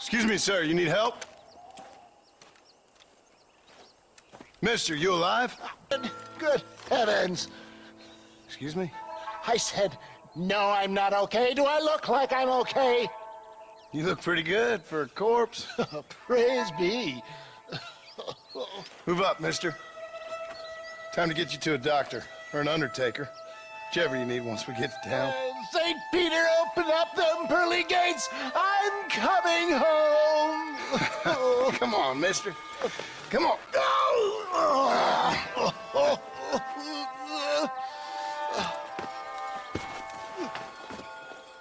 Excuse me, sir, you need help? Mister, you alive? Good heavens. Excuse me? I said, no, I'm not okay. Do I look like I'm okay? You look pretty good for a corpse. Praise be. Move up, mister. Time to get you to a doctor, or an undertaker. Whichever you need once we get to town. St. Peter, open up them pearly gates. I'm coming home. Come on, mister. Come on.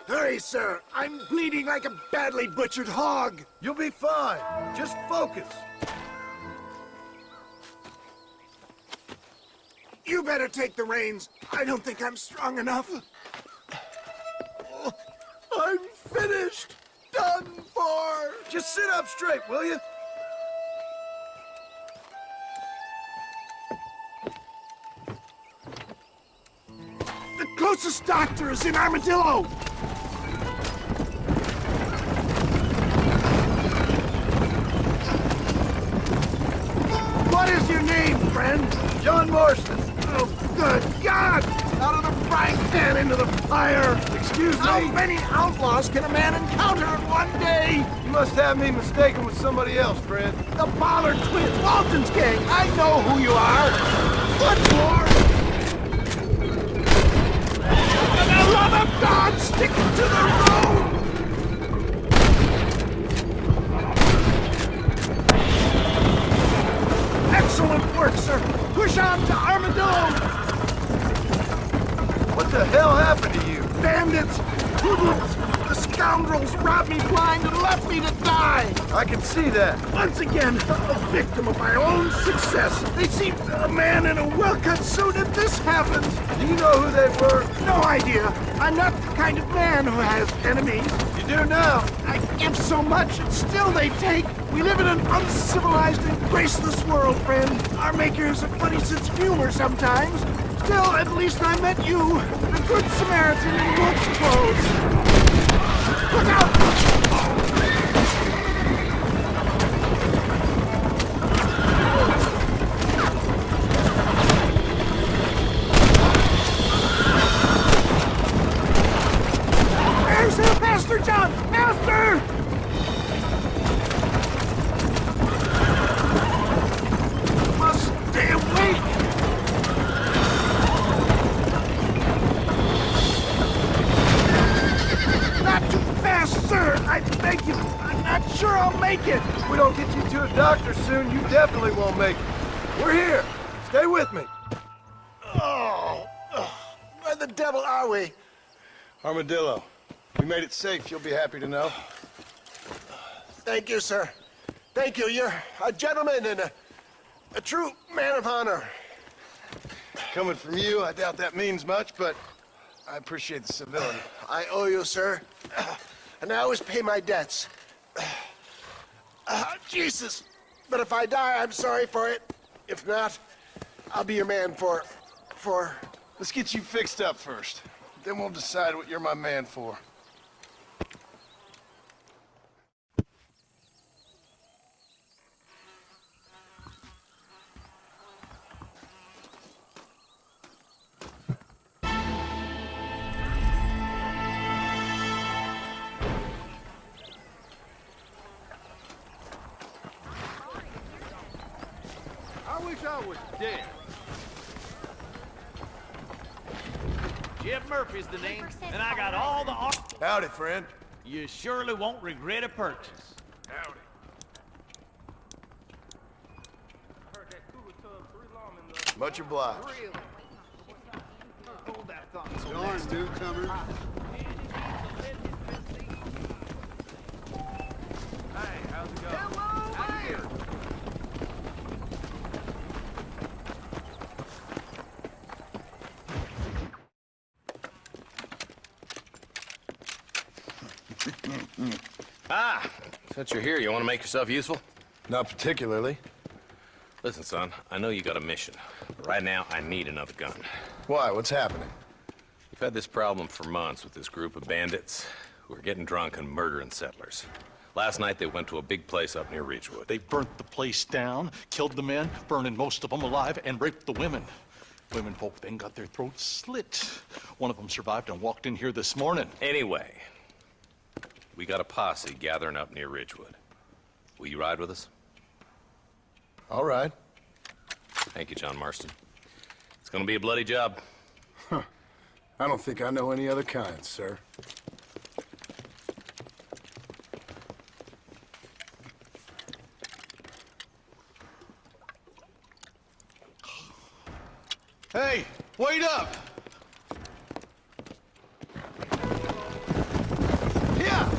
Hurry, sir. I'm bleeding like a badly butchered hog. You'll be fine. Just focus. You better take the reins. I don't think I'm strong enough. I'm finished. Done for. Just sit up straight, will you? The closest doctor is in Armadillo. What is your name, friend? John Marston. Oh, good God! Out of the frying pan into the fire! Excuse How me. many outlaws can a man encounter in one day? You must have me mistaken with somebody else, friend. The Pollard twins, Walton's gang! I know who you are! Good Lord! For the love of God, stick to the road! Excellent work, sir! Push on to Armadillo! What the hell happened to you? Bandits! Hoodlums! The scoundrels robbed me blind and left me to die! I can see that. Once again, a victim of my own success. They seemed a man in a well-cut suit and this happened. Do you know who they were? No idea. I'm not the kind of man who has enemies. You do now. I give so much and still they take. We live in an uncivilized and graceless world, friend. Our maker has a funny sense of humor sometimes. Still, at least I met you, the good Samaritan in wolf's clothes. Look out! There's the Master John! Master! Must stay awake! Not too fast, sir! I beg you! I'm not sure I'll make it! If we don't get you to a doctor soon, you definitely won't make it. We're here. Stay with me. Oh, where the devil are we? Armadillo. We made it safe, you'll be happy to know. Thank you, sir. Thank you. You're a gentleman and a true man of honor. Coming from you, I doubt that means much, but I appreciate the civility. I owe you, sir. And I always pay my debts. Jesus. But if I die, I'm sorry for it. If not, I'll be your man for... Let's get you fixed up first. Then we'll decide what you're my man for. I wish I was dead. Jeb Murphy's the name, and I got all the art. Howdy, friend. You surely won't regret a purchase. Howdy. Much obliged. Darn newcomer. Hey, how's it going? Hello there. Since you're here, you want to make yourself useful? Not particularly. Listen, son, I know you got a mission. But right now, I need another gun. Why? What's happening? We've had this problem for months with this group of bandits who are getting drunk and murdering settlers. Last night they went to a big place up near Ridgewood. They burnt the place down, killed the men, burning most of them alive, and raped the women. Women folk then got their throats slit. One of them survived and walked in here this morning. Anyway, we got a posse gathering up near Ridgewood. Will you ride with us? All right. Thank you, John Marston. It's gonna be a bloody job. I don't think I know any other kind, sir. Hey, wait up! Yeah!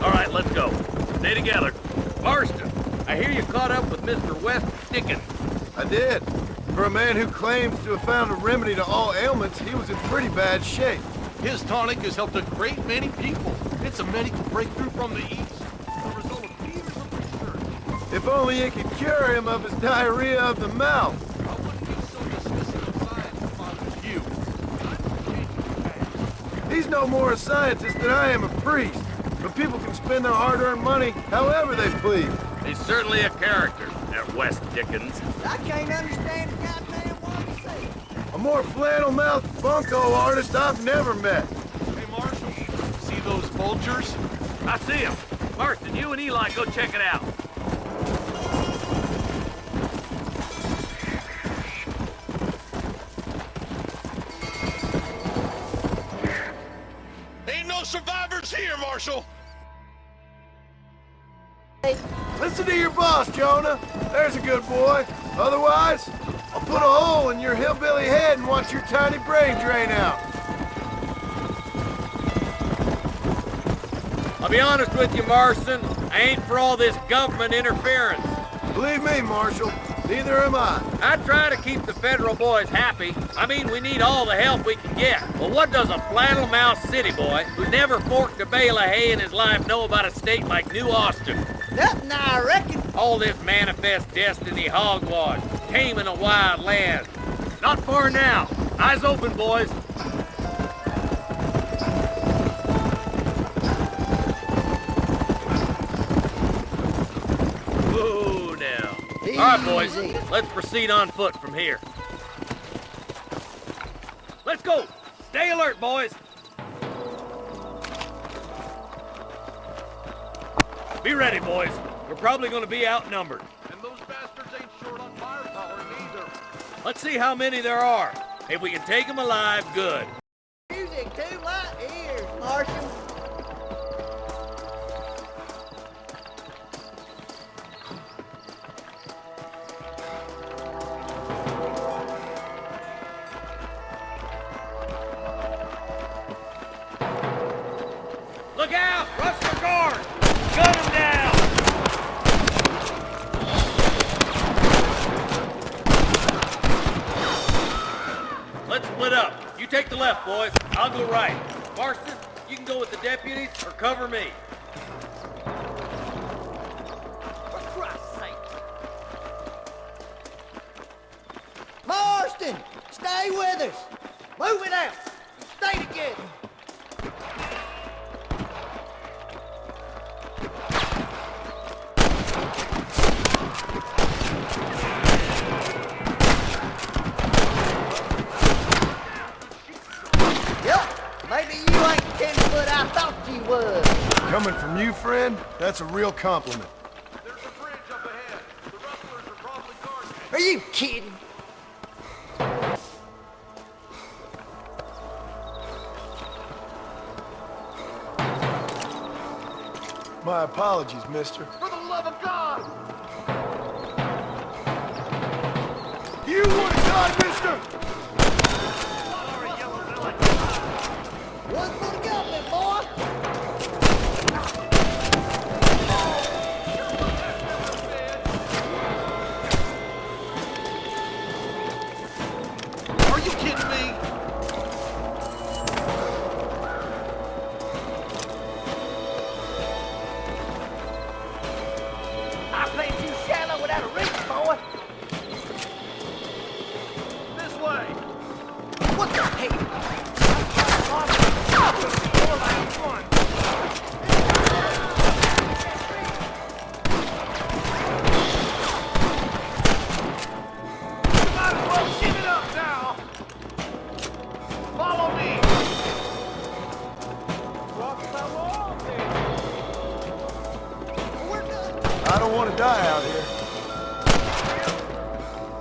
All right, let's go. Stay together. Marston, I hear you caught up with Mr. West Dickens. I did. For a man who claims to have found a remedy to all ailments, he was in pretty bad shape. His tonic has helped a great many people. It's a medical breakthrough from the East. The result of years of research. If only it could cure him of his diarrhea of the mouth. I wouldn't be so dismissive of science if I was you. I'm changing fast. He's no more a scientist than I am a priest. But people can spend their hard-earned money however they please. He's certainly a character, that West Dickens. I can't understand a goddamn word he says. A more flannel-mouthed bunco artist I've never met. Hey, Marshal, see those vultures? I see him. Marston, you and Eli go check it out. Ain't no survivors here, Marshal! Listen to your boss, Jonah. There's a good boy. Otherwise, I'll put a hole in your hillbilly head and watch your tiny brain drain out. I'll be honest with you, Marston. I ain't for all this government interference. Believe me, Marshal, neither am I. I try to keep the federal boys happy. I mean, we need all the help we can get. But what does a flannel-mouthed city boy who never forked a bale of hay in his life know about a state like New Austin? Nothing, I reckon. All this manifest destiny hogwash, taming a wild land. Not far now. Eyes open, boys. Whoa, now. All right, boys. Easy. Let's proceed on foot from here. Let's go. Stay alert, boys. Be ready, boys. We're probably going to be outnumbered. And those bastards ain't short on firepower either. Let's see how many there are. If we can take them alive, good. Music to my ears, Marshal. Look out! Rush for guard! Gun him down! Let's split up. You take the left, boys. I'll go right. Marston, you can go with the deputies or cover me. For Christ's sake. Marston, stay with us. Move it out. Stay together. Maybe you ain't the 10-foot I thought you was. Coming from you, friend, that's a real compliment. There's a bridge up ahead. The rustlers are probably guarding it. Are you kidding? My apologies, mister. For the love of God! You would have died, mister! One for the government, boy. Are you kidding me? I played too shallow without a reach, boy. This way! What the hell? Follow me! I don't want to die out here.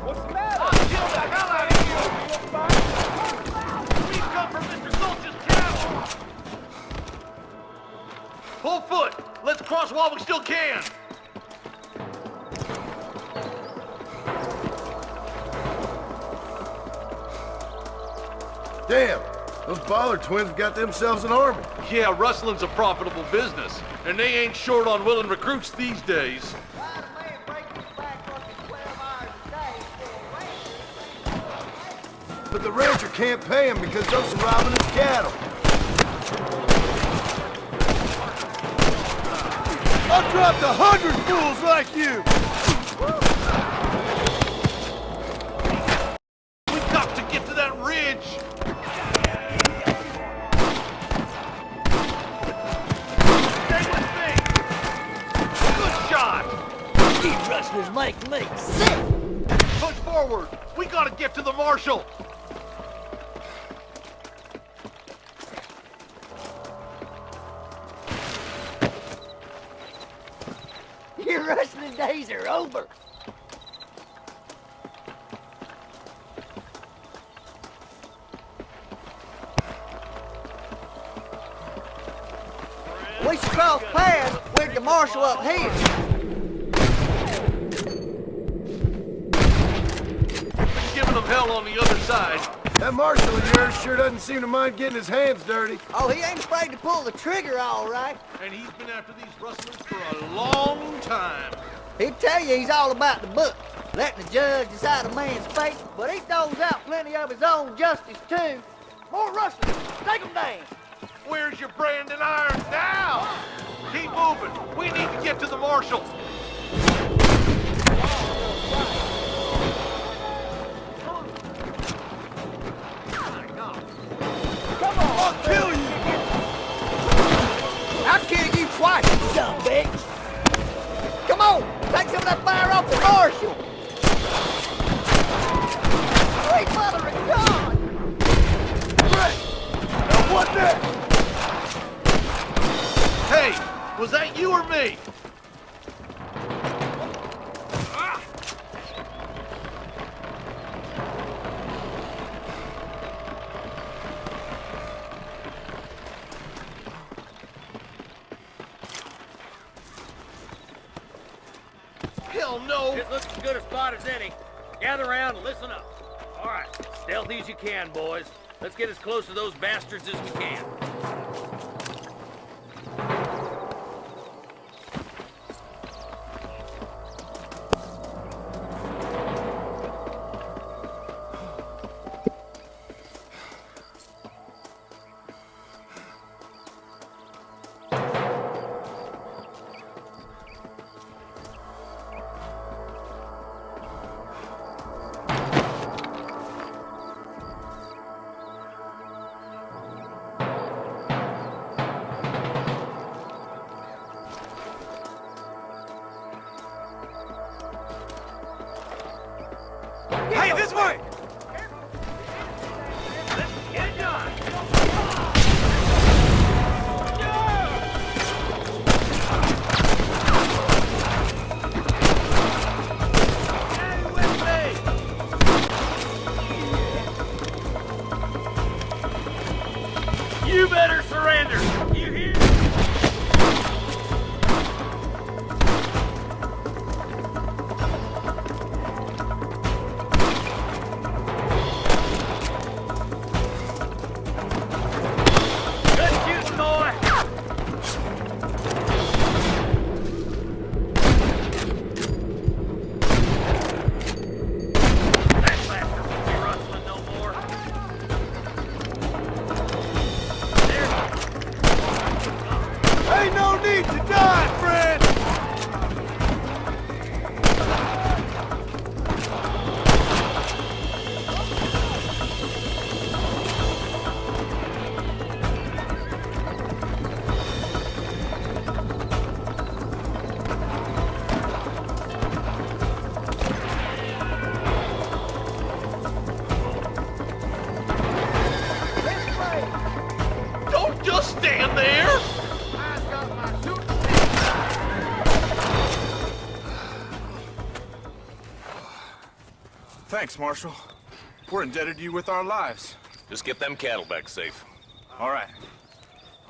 What's the matter? I'll kill the hell out of you! We come from Mr. Gulch's cattle! Full foot! Let's cross while we still can! Damn, those Bollard twins got themselves an army. Yeah, rustling's a profitable business, and they ain't short on willing recruits these days. Why the man breaks his back working 12 hours a day for a rancher? But the rancher can't pay him because those are robbing his cattle. I've dropped 100 fools like you! We've got to get to that ridge! Stay with me! Good shot! You rustlers make me sick! Push forward! We gotta get to the marshal! Your rustling days are over. We should cross paths with the marshal up here. Been giving them hell on the other side. That marshal of yours sure doesn't seem to mind getting his hands dirty. Oh, he ain't afraid to pull the trigger, all right. And he's been after these rustlers for a long time. He'll tell you he's all about the book, letting the judge decide a man's fate, but he throws out plenty of his own justice, too. More rustlers, take them down. Where's your branding iron now? Keep moving. We need to get to the marshal. Come on, I'll kill you. I'll kill you twice, you son of a bitch. Come on, take some of that fire off the marshal. Sweet mother of God. Now what next? Hey, was that you or me? Hell no! This looks as good a spot as any. Gather around and listen up. All right, stealthy as you can, boys. Let's get as close to those bastards as we can. Hey, this way! Get it done! You better surrender! You hear? Good shooting, boy! That bastard won't be rustling no more. There. Thanks, Marshal. We're indebted to you with our lives. Just get them cattle back safe. All right.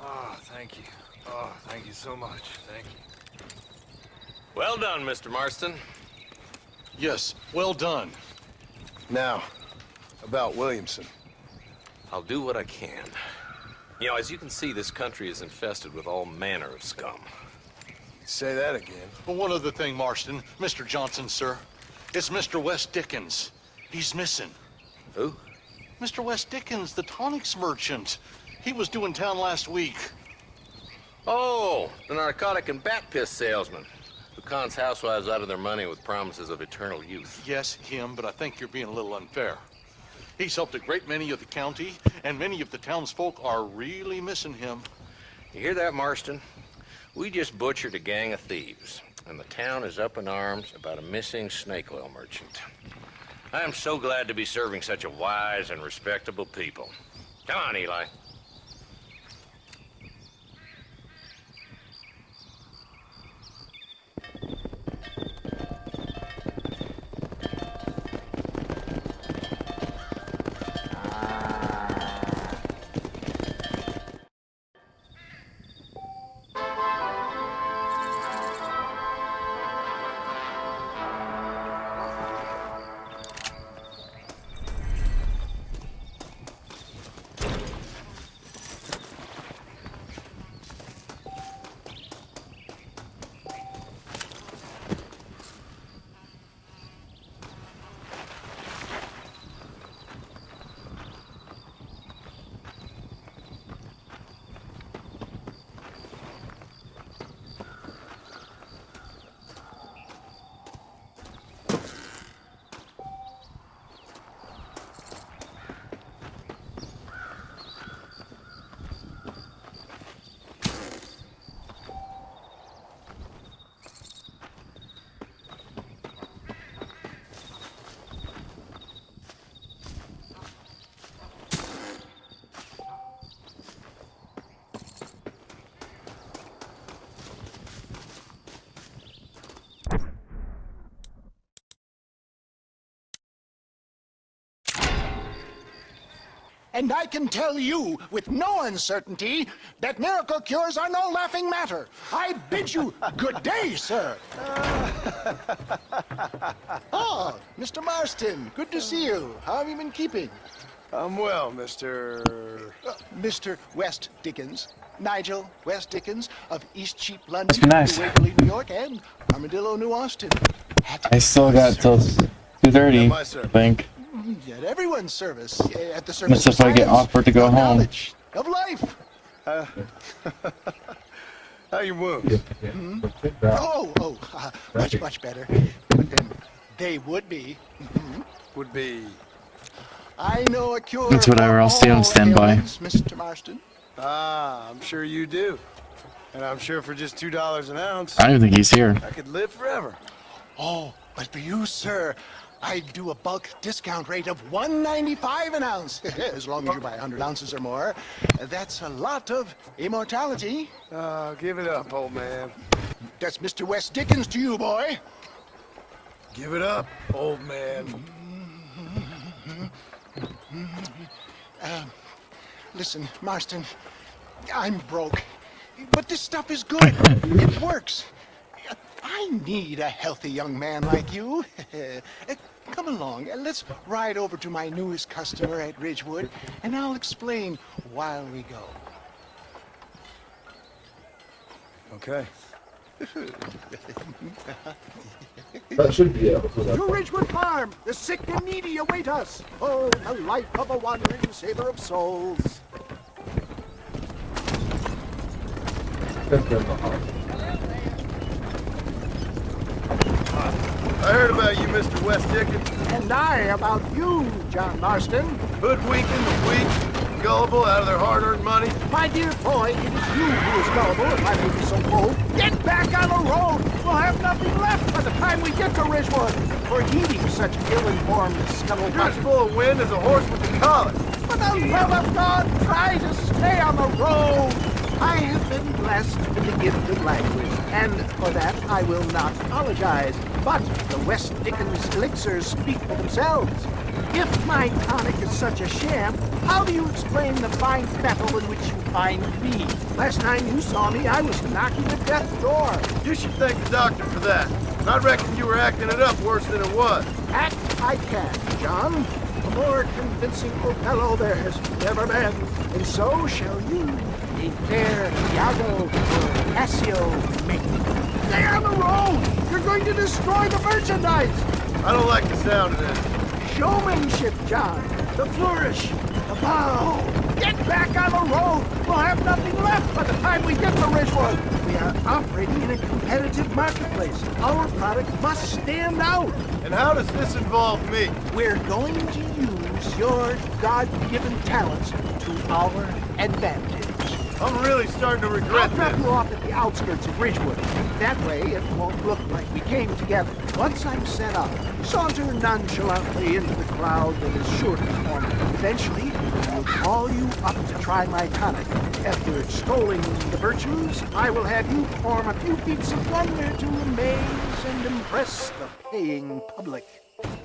Oh, thank you. Oh, thank you so much. Thank you. Well done, Mr. Marston. Yes, well done. Now, about Williamson. I'll do what I can. You know, as you can see, this country is infested with all manner of scum. Say that again. But one other thing, Marston. Mr. Johnson, sir. It's Mr. Wes Dickens. He's missing. Who? Mr. Wes Dickens, the tonics merchant. He was due in town last week. Oh, the narcotic and bat piss salesman who cons housewives out of their money with promises of eternal youth. Yes, him, but I think you're being a little unfair. He's helped a great many of the county, and many of the townsfolk are really missing him. You hear that, Marston? We just butchered a gang of thieves, and the town is up in arms about a missing snake oil merchant. I am so glad to be serving such a wise and respectable people. Come on, Eli. And I can tell you with no uncertainty that miracle cures are no laughing matter. I bid you good day, sir. Oh, Mr. Marston, good to see you. How have you been keeping? I'm well, Mr. Mr. West Dickens. Nigel West Dickens of Eastcheap, London, Must be nice. New Waverly, New York, and Armadillo, New Austin. I still got till 2:30, my I service. think. At everyone's service, at the service That's of if I get science, offered to go of home. knowledge, of life. How your wounds? Much better. But then they would be. Would be... I know a cure. That's whatever, I'll stay on for all standby. ailments, Mr. Marston. Ah, I'm sure you do. And I'm sure for just $2 an ounce, I don't even think he's here. I could live forever. Oh, but for you, sir, I do a bulk discount rate of $1.95 an ounce, as long as you buy 100 ounces or more. That's a lot of immortality. Give it up, old man. That's Mr. West Dickens to you, boy. Give it up, old man. Listen, Marston, I'm broke, but this stuff is good. It works. I need a healthy young man like you. Come along, let's ride over to my newest customer at Ridgewood, and I'll explain while we go. Okay. That should be able to. To Ridgewood Farm, the sick and needy await us. Oh, the life of a wandering saver of souls. I heard about you, Mr. West Dickens. And I about you, John Marston. Hoodwinking the weak, gullible out of their hard-earned money. My dear boy, it is you who is gullible, if I may be so bold. Get back on the road! We'll have nothing left by the time we get to Ridgewood for heeding such ill-informed You're as scuttlebutt. full of wind as a horse with the collar. For the love of God, try to stay on the road! I have been blessed with the gift of language, and for that I will not apologize. But the West Dickens elixirs speak for themselves. If my tonic is such a sham, how do you explain the fine fettle in which you find me? Last time you saw me, I was knocking at death's door. You should thank the doctor for that. I reckon you were acting it up worse than it was. Act I can, John. A more convincing Othello there has never been, and so shall you, a fair Iago or Cassio make. Stay on the road! You're going to destroy the merchandise! I don't like the sound of this. Showmanship, John. The flourish. The bow. Get back on the road. We'll have nothing left by the time we get to Ridgewood. We are operating in a competitive marketplace. Our product must stand out. And how does this involve me? We're going to use your God-given talents to our advantage. I'm really starting to I'll regret drop this. you off at the outskirts of Ridgewood. That way, it won't look like we came together. Once I'm set up, saunter nonchalantly into the crowd that is sure to form. Eventually, I'll call you up to try my tonic. After extolling the virtues, I will have you perform a few feats of wonder to amaze and impress the paying public.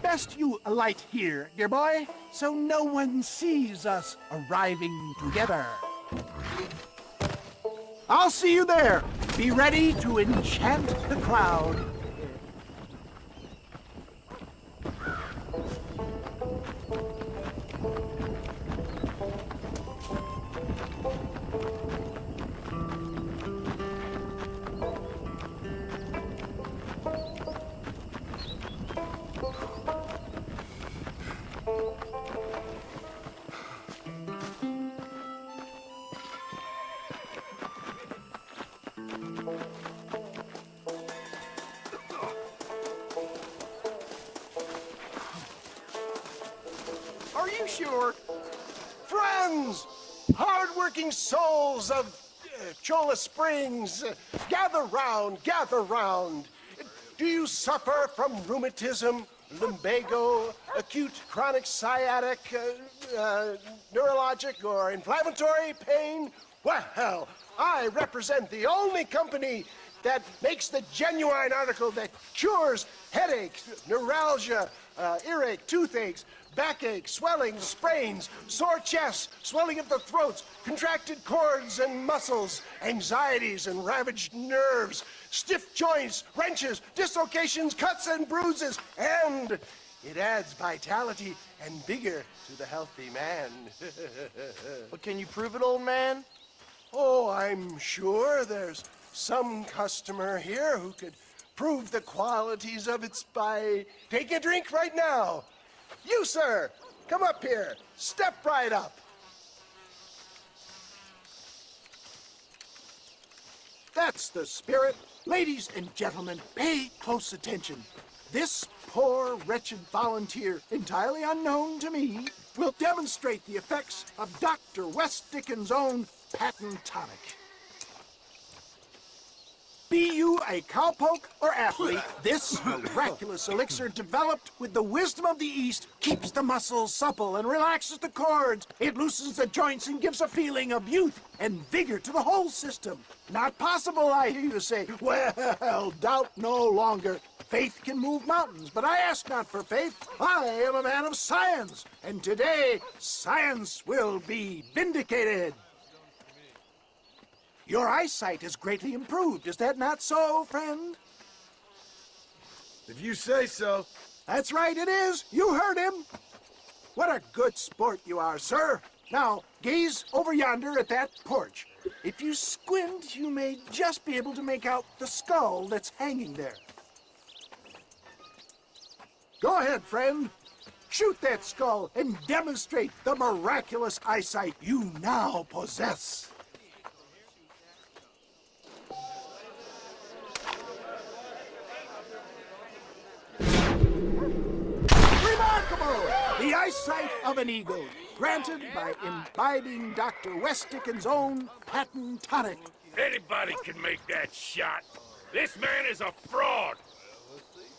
Best you alight here, dear boy, so no one sees us arriving together. I'll see you there. Be ready to enchant the crowd. Are you sure? Friends! Hard-working souls of Cholla Springs, gather round, gather round. Do you suffer from rheumatism, lumbago, acute chronic sciatic, neurologic, or inflammatory pain? Well, I represent the only company that makes the genuine article that cures headaches, neuralgia, earache, toothaches, backache, swelling, sprains, sore chests, swelling of the throats, contracted cords and muscles, anxieties and ravaged nerves, stiff joints, wrenches, dislocations, cuts and bruises, and it adds vitality and vigor to the healthy man. But can you prove it, old man? Oh, I'm sure there's some customer here who could prove the qualities of it by taking a drink right now. You, sir, come up here. Step right up. That's the spirit. Ladies and gentlemen, pay close attention. This poor, wretched volunteer, entirely unknown to me, will demonstrate the effects of Dr. West Dickens' own patent tonic. Be you a cowpoke or athlete, this miraculous elixir developed with the wisdom of the East keeps the muscles supple and relaxes the cords. It loosens the joints and gives a feeling of youth and vigor to the whole system. Not possible, I hear you say. Well, doubt no longer. Faith can move mountains, but I ask not for faith. I am a man of science, and today science will be vindicated. Your eyesight is greatly improved. Is that not so, friend? If you say so. That's right, it is. You heard him. What a good sport you are, sir. Now, gaze over yonder at that porch. If you squint, you may just be able to make out the skull that's hanging there. Go ahead, friend. Shoot that skull and demonstrate the miraculous eyesight you now possess. Remarkable! The eyesight of an eagle, granted by imbibing Dr. West Dickens' own patent tonic. Anybody can make that shot. This man is a fraud.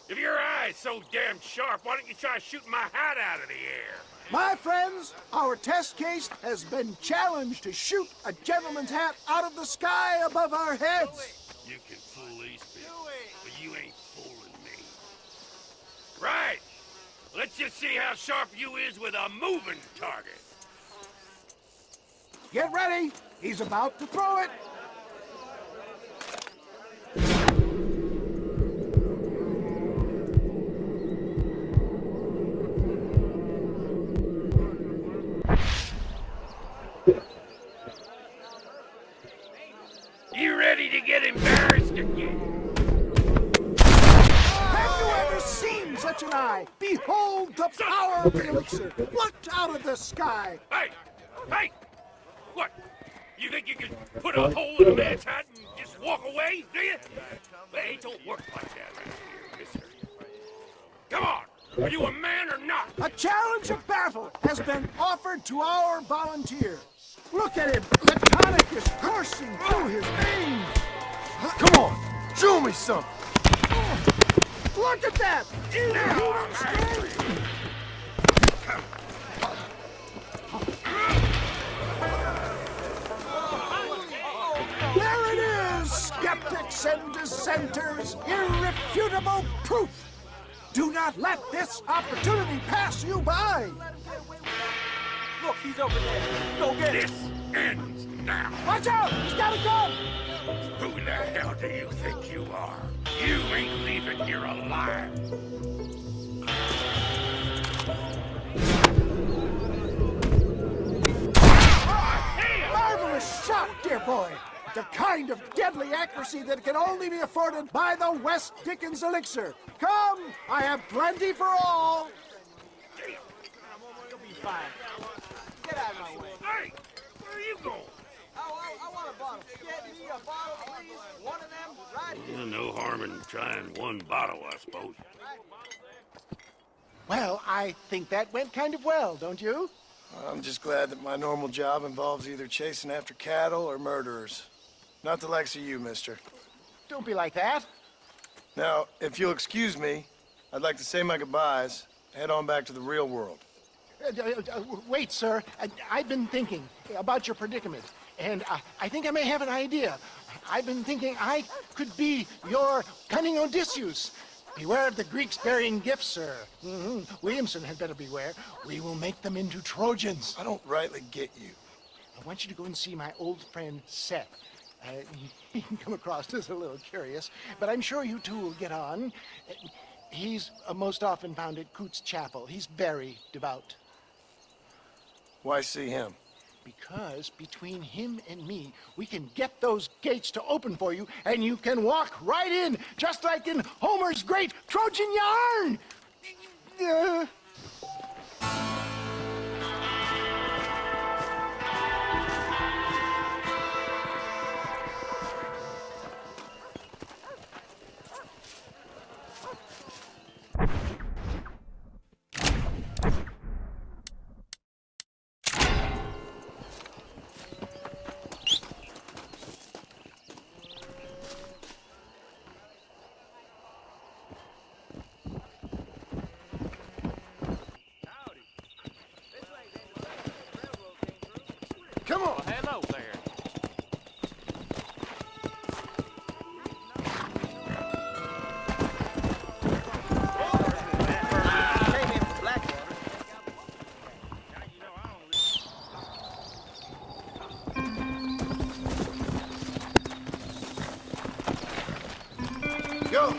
If your eye's so damn sharp, why don't you try shooting my hat out of the air? My friends, our test case has been challenged to shoot a gentleman's hat out of the sky above our heads. You can fool these people, but you ain't fooling me. Right. Let's just see how sharp you is with a moving target. Get ready. He's about to throw it. You ready to get embarrassed again? Have you ever seen such an eye? Behold the power of the elixir plucked out of the sky. Hey! Hey! What? You think you can put a hole in a man's hat and just walk away, do you? Hey, it don't work like that around here, mister. Come on! Are you a man or not? A challenge of battle has been offered to our volunteer. Look at him. The tonic is coursing through his veins. Come on, show me something. Look at that. Now I'm angry. There it is, skeptics and dissenters. Irrefutable proof. Do not let this opportunity pass you by. Look, he's over there. Go get him. This ends now. Watch out! He's got a gun! Who the hell do you think you are? You ain't leaving here alive. Marvelous shot, dear boy. The kind of deadly accuracy that can only be afforded by the West Dickens elixir. Come, I have plenty for all. You'll be fine. Get out of my way. Hey, where are you going? I want a bottle. Get me a bottle, please. One of them right here. No harm in trying one bottle, I suppose. Well, I think that went kind of well, don't you? I'm just glad that my normal job involves either chasing after cattle or murderers. Not the likes of you, mister. Don't be like that. Now, if you'll excuse me, I'd like to say my goodbyes, head on back to the real world. Wait, sir. I've been thinking about your predicament, and I think I may have an idea. I've been thinking I could be your cunning Odysseus. Beware of the Greeks bearing gifts, sir. Williamson had better beware. We will make them into Trojans. I don't rightly get you. I want you to go and see my old friend Seth. He can come across as a little curious, but I'm sure you two will get on. He's most often found at Coots Chapel. He's very devout. Why see him? Because between him and me, we can get those gates to open for you, and you can walk right in, just like in Homer's great Trojan yarn! Come on! Hello there. Came in from Blackwater. Go!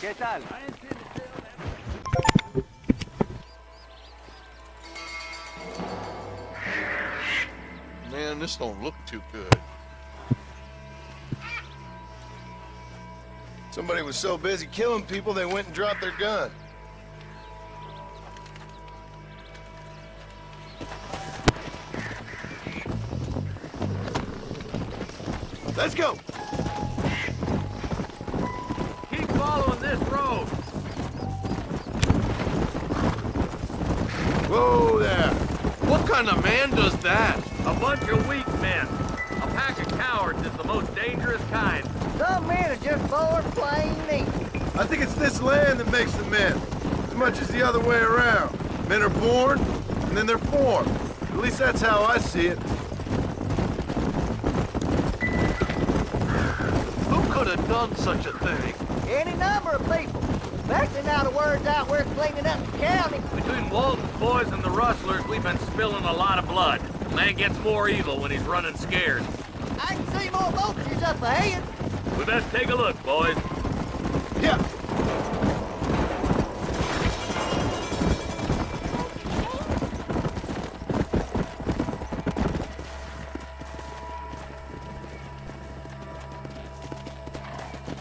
¿Qué tal? Man, this don't look too good. Somebody was so busy killing people, they went and dropped their gun. Let's go! Keep following this road. Whoa there! What kind of man does that? A bunch of weak men. A pack of cowards is the most dangerous kind. Some men are just born plain neat. I think it's this land that makes the men, as much as the other way around. Men are born, and then they're formed. At least that's how I see it. Who could have done such a thing? Any number of people. Especially now the word's out we're cleaning up the county. Between Walton's boys and the rustlers, we've been spilling a lot of blood. Man gets more evil when he's running scared. I can see more vultures up ahead. We best take a look, boys. Yeah.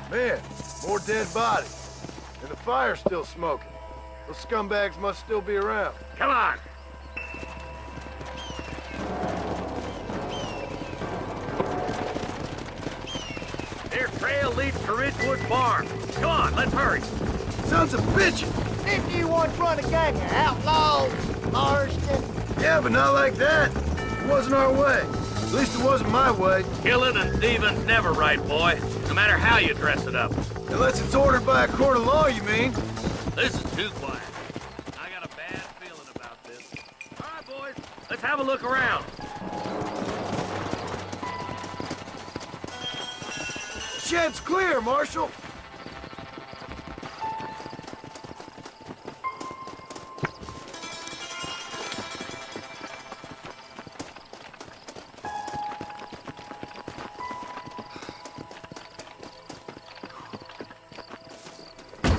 Man, more dead bodies. And the fire's still smoking. Those scumbags must still be around. Come on. Their trail leads to Ridgewood Farm. Come on, let's hurry. Sons of bitches! Didn't you once run a gang of outlaws, Marston? Yeah, but not like that. It wasn't our way. At least it wasn't my way. Killing and thieving's never right, boy. No matter how you dress it up. Unless it's ordered by a court of law, you mean? This is too quiet. I got a bad feeling about this. All right, boys, let's have a look around. Shed's clear, Marshal.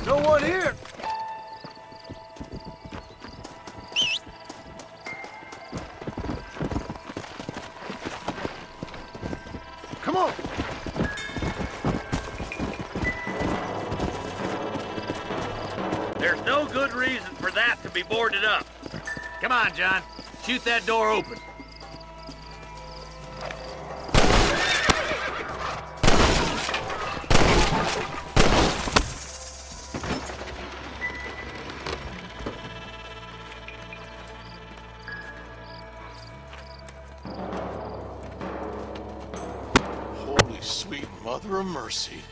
No one here. Come on. There's no good reason for that to be boarded up. Come on, John. Shoot that door open. Holy sweet mother of mercy.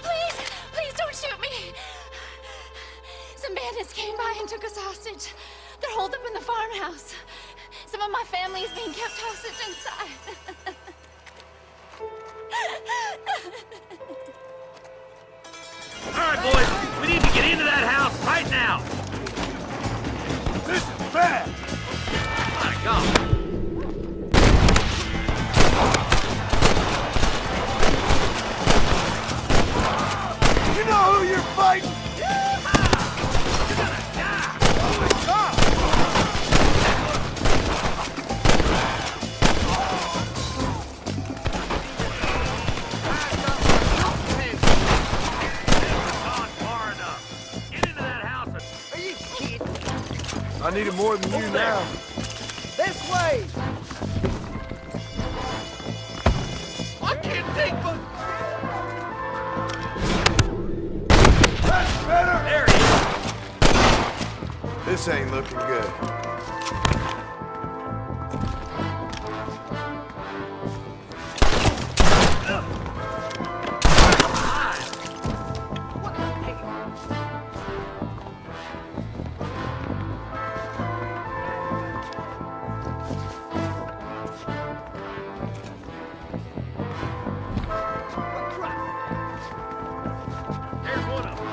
Please, please don't shoot me. Some bandits came by and took us hostage. They're holed up in the farmhouse. Some of my family is being kept hostage inside. All right, boys, we need to get into that house right now. This is bad. My God. You know who you're fighting? Are you kidding? I need it more than you now. This way. I can't take but... That's better! There he is. This ain't looking good. There's one of them.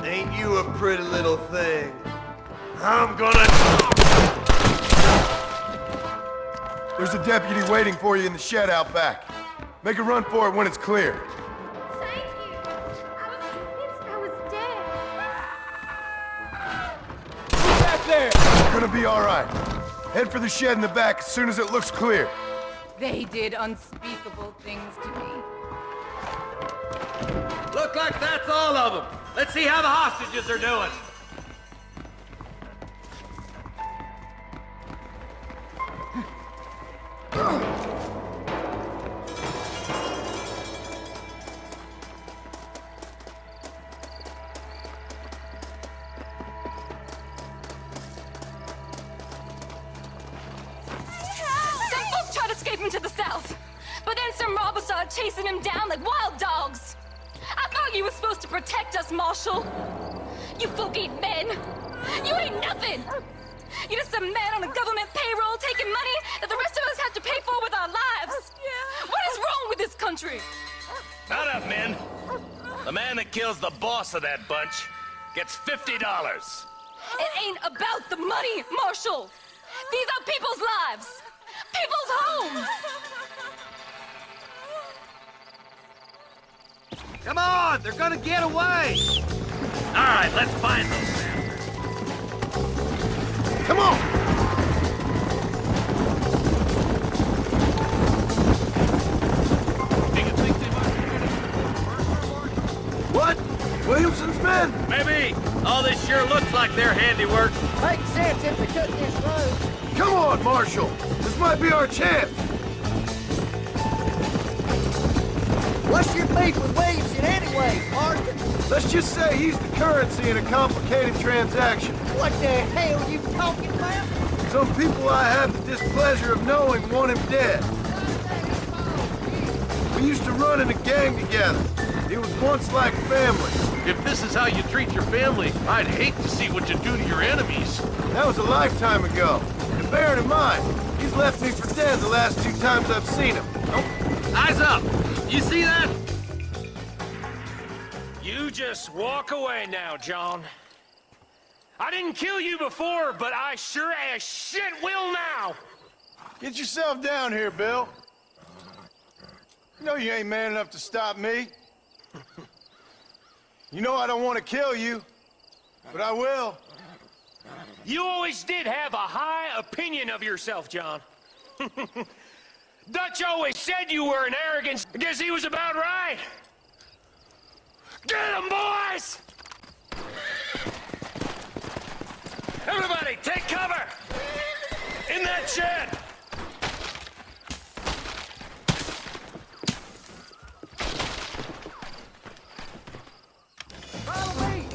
Ain't you a pretty little thing? I'm gonna... There's a deputy waiting for you in the shed out back. Make a run for it when it's clear. Thank you. I was convinced I was dead. Back there! It's gonna be all right. Head for the shed in the back as soon as it looks clear. They did unspeakable things to me. Look like that's all of them. Let's see how the hostages are doing. Some folk tried escaping to the south, but then some robbers started chasing him down like wild dogs. I thought you were supposed to protect us, Marshal. You folk ain't men. You ain't nothing. You're just a man on a government payroll taking money that the rest of us have to pay for with our lives. What is wrong with this country? Not up, men. The man that kills the boss of that bunch gets $50. It ain't about the money, Marshal. These are people's lives, people's homes. Come on, they're gonna get away. All right, let's find those bastards. Come on! What? Williamson's men? Maybe. All this sure looks like their handiwork. Makes sense if they took this road. Come on, Marshal! This might be our chance! What's your beef with Williamson anyway, Marston? Let's just say he's the currency in a complicated transaction. What the hell are you talking about? Some people I have the displeasure of knowing want him dead. We used to run in a gang together. It was once like family. If this is how you treat your family, I'd hate to see what you do to your enemies. That was a lifetime ago. And bearing in mind, he's left me for dead the last 2 times I've seen him. Oh, eyes up! You see that? You just walk away now, John. I didn't kill you before, but I sure as shit will now. Get yourself down here, Bill. You know you ain't man enough to stop me. You know I don't want to kill you, but I will. You always did have a high opinion of yourself, John. Dutch always said you were an arrogant. I guess he was about right. Get him, boys! Everybody, take cover! In that shed! Follow me.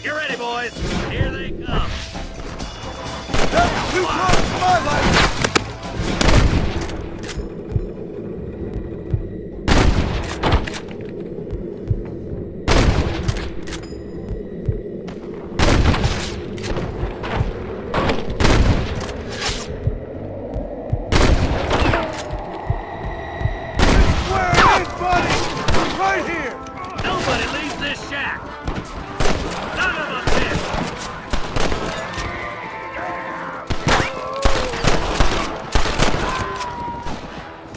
You ready, boys? Here they come. That's too close to my life! Nobody leaves this shack. None of them did.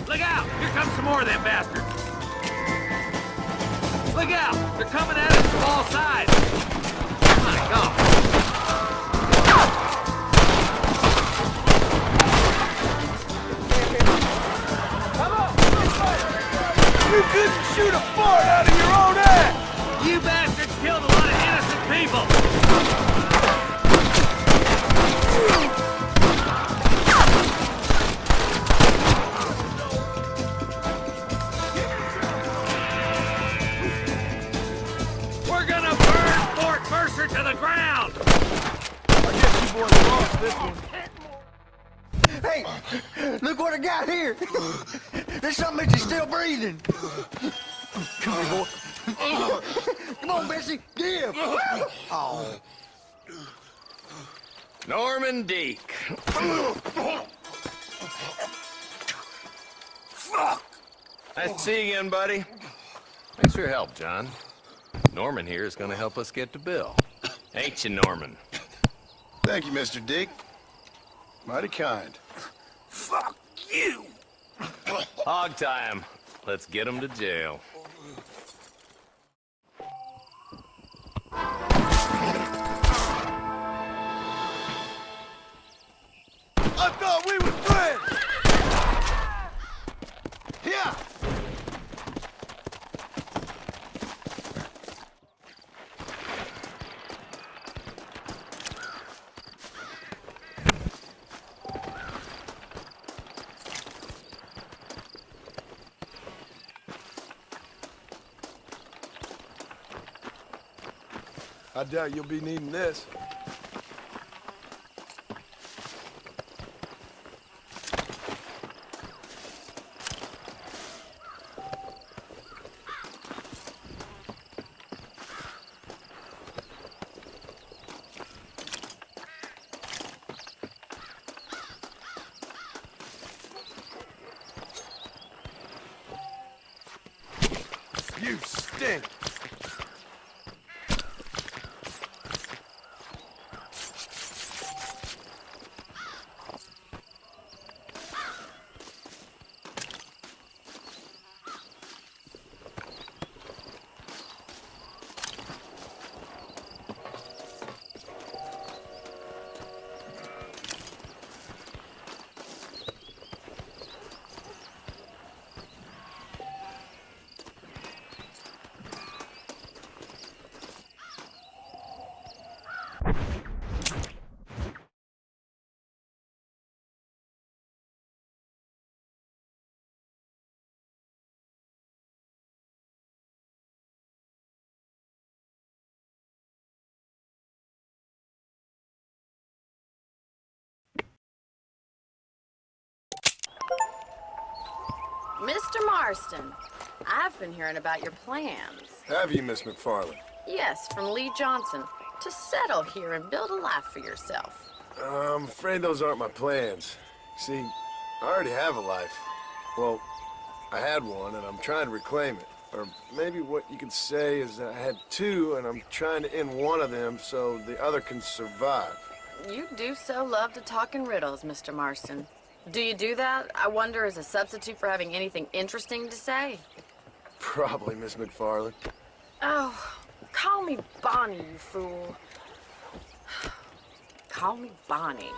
Look out! Here comes some more of them bastards. Look out! They're coming at us from all sides. My God. You couldn't shoot a fart out of your own ass! You bastards killed a lot of innocent people. We're gonna burn Fort Mercer to the ground! I guess you boys lost this one. Hey, look what I got here. There's something that's still breathing. Come here, boy. Come on, Bessie, give. Oh. Norman Deek. Nice to see you again, buddy. Thanks for your help, John. Norman here is gonna help us get to Bill. Ain't you, Norman? Thank you, Mr. Dick. Mighty kind. Fuck you! Hog time. Let's get him to jail. I thought we were friends! Yeah! I doubt you'll be needing this. You stink! Mr. Marston, I've been hearing about your plans. Have you, Miss McFarland? Yes, from Lee Johnson, to settle here and build a life for yourself. I'm afraid those aren't my plans. See, I already have a life. Well, I had one, and I'm trying to reclaim it. Or maybe what you could say is that I had two, and I'm trying to end one of them so the other can survive. You do so love to talk in riddles, Mr. Marston. Do you do that, I wonder, as a substitute for having anything interesting to say? Probably, Miss McFarland. Oh, call me Bonnie, you fool. Call me Bonnie.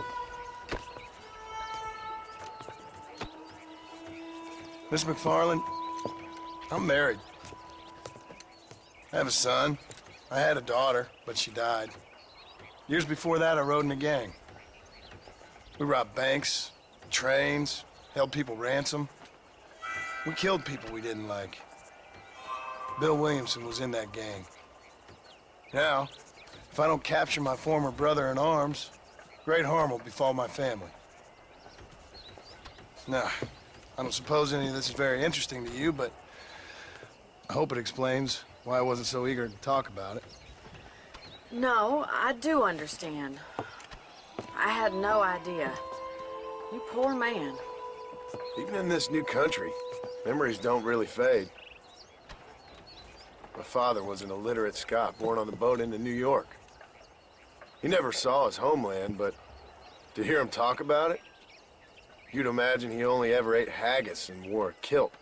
Miss McFarland, I'm married. I have a son. I had a daughter, but she died. Years before that, I rode in a gang. We robbed banks, trains, held people ransom. We killed people we didn't like. Bill Williamson was in that gang. Now, if I don't capture my former brother in arms, great harm will befall my family. Now, I don't suppose any of this is very interesting to you, but I hope it explains why I wasn't so eager to talk about it. No, I do understand. I had no idea. You poor man. Even in this new country, memories don't really fade. My father was an illiterate Scot born on the boat into New York. He never saw his homeland, but to hear him talk about it, you'd imagine he only ever ate haggis and wore a kilt.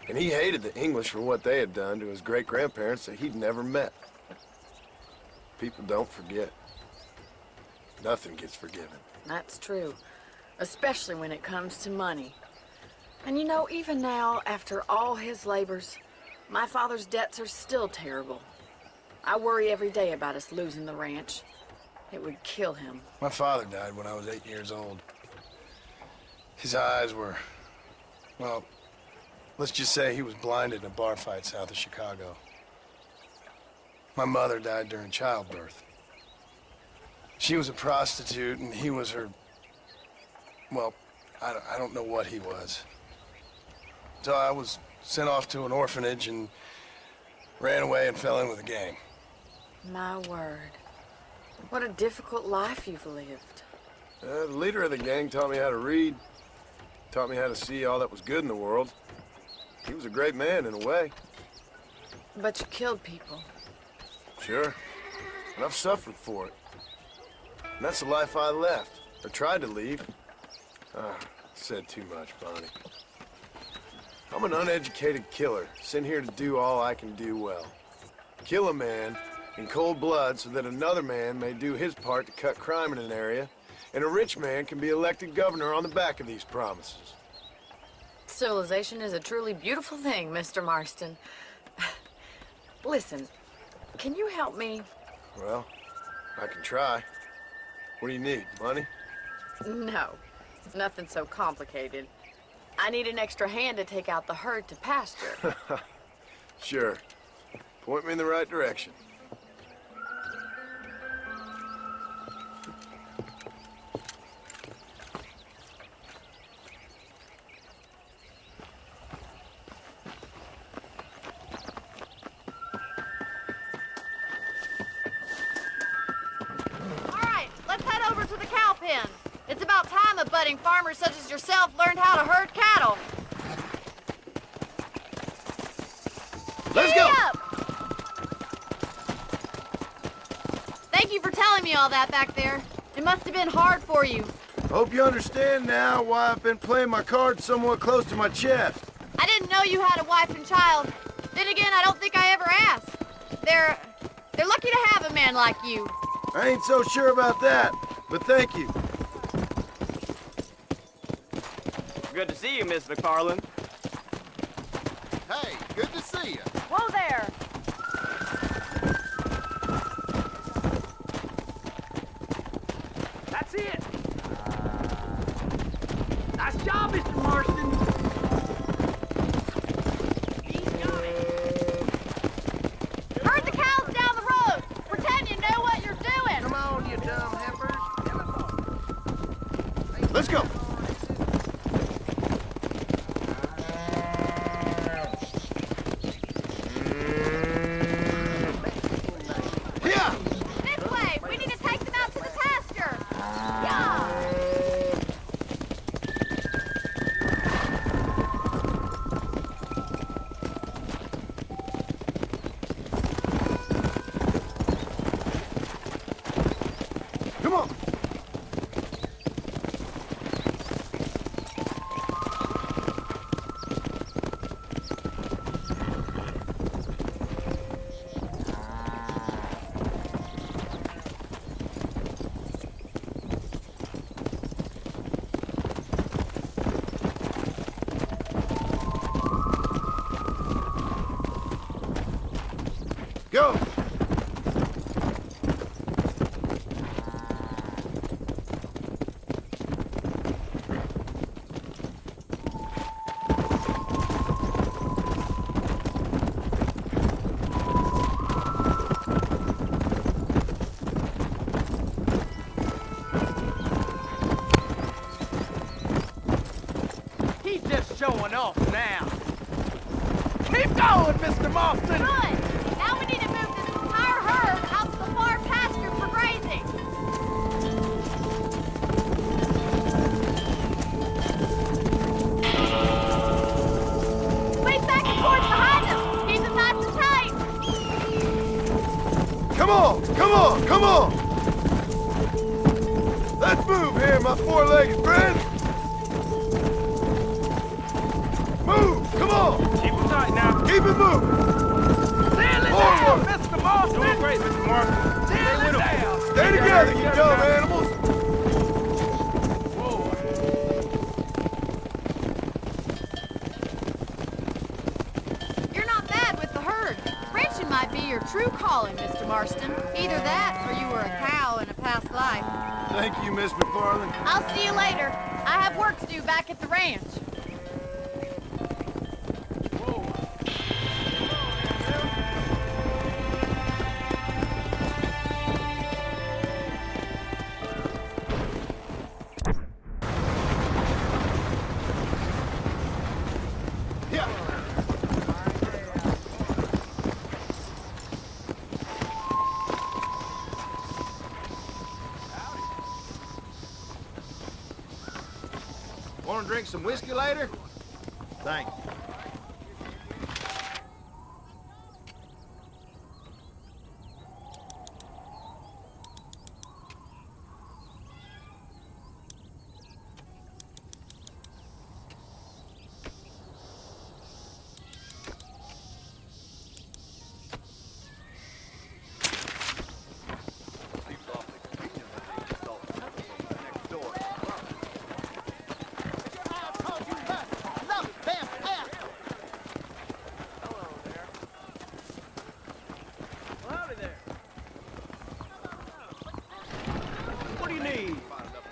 And he hated the English for what they had done to his great-grandparents that he'd never met. People don't forget. Nothing gets forgiven. That's true, especially when it comes to money. And you know, even now, after all his labors, my father's debts are still terrible. I worry every day about us losing the ranch. It would kill him. My father died when I was 8 years old. His eyes were, well, let's just say he was blinded in a bar fight south of Chicago. My mother died during childbirth. She was a prostitute, and he was her, well, I don't know what he was. So I was sent off to an orphanage and ran away and fell in with a gang. My word. What a difficult life you've lived. The leader of the gang taught me how to read, taught me how to see all that was good in the world. He was a great man in a way. But you killed people. Sure, and I've suffered for it. And that's the life I left, or tried to leave. Said too much, Bonnie. I'm an uneducated killer, sent here to do all I can do well. Kill a man in cold blood so that another man may do his part to cut crime in an area, and a rich man can be elected governor on the back of these promises. Civilization is a truly beautiful thing, Mr. Marston. Listen, can you help me? Well, I can try. What do you need, money? No, nothing so complicated. I need an extra hand to take out the herd to pasture. Sure. Point me in the right direction. It's about time a budding farmer such as yourself learned how to herd cattle. Let's go! Up! Thank you for telling me all that back there. It must have been hard for you. Hope you understand now why I've been playing my cards somewhat close to my chest. I didn't know you had a wife and child. Then again, I don't think I ever asked. They're lucky to have a man like you. I ain't so sure about that, but thank you. Good to see you, Miss McFarland. Hey, good to see you. Whoa there! That's it. Nice job, Mr. Marston. Herd the cows down the road. Pretend you know what you're doing. Come on, you dumb heifers. Let's go. This way. We need to take them out to the pasture. Yeah. Come on. Go! He's just showing off now. Keep going, Mr. Marston. Good. Now we need to move this entire herd out to the far pasture for grazing. Squeeze back and forth behind them. Keep them nice and tight. Come on! Come on! Come on! Let's move here, my four-legged friends! Move! Come on! Keep it tight now. Keep it moving! Seal it down, Mr. Marston. Doing great, Mr. Marston. Seal it down. Stay together, you dumb animals! You're not bad with the herd. Ranching might be your true calling, Mr. Marston. Either that or you were a cow in a past life. Thank you, Miss McFarland. I'll see you later. I have work to do back at the ranch. Want to drink some whiskey later? Thanks.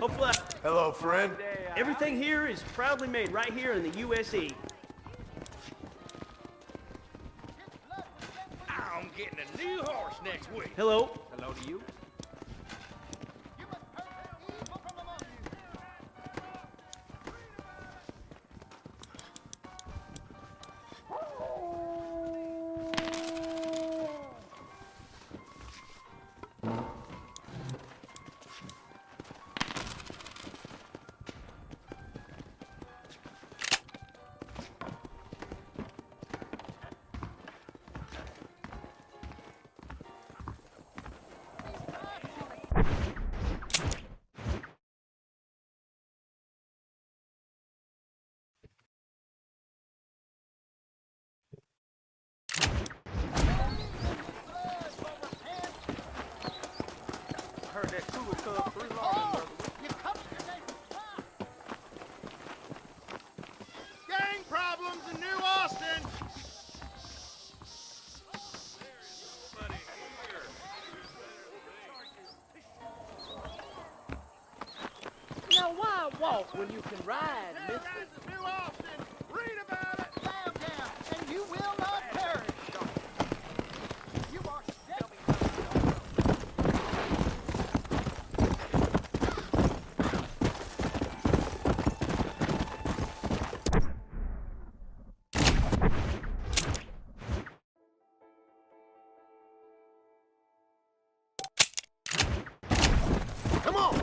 Hopefully, Hello, friend. everything here is proudly made right here in the USE. I'm getting a new horse next week. Hello. Hello to you. Heard that cougar cub 3 long, brother. Gang problems in New Austin. Now why walk when you can ride, mister? This is New Austin. Read about it. Downtown, and you will not perish. You are Come on!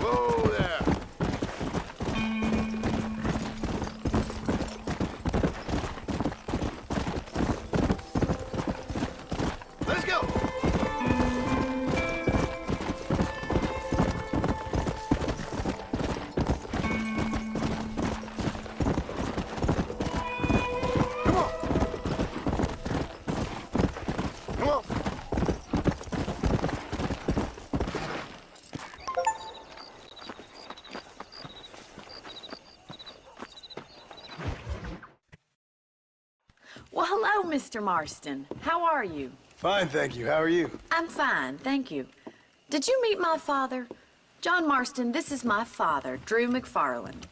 Whoa there. Let's go! Come on! Come on! Well, hello, Mr. Marston. How are you? Fine, thank you. How are you? I'm fine, thank you. Did you meet my father? John Marston, this is my father, Drew McFarland.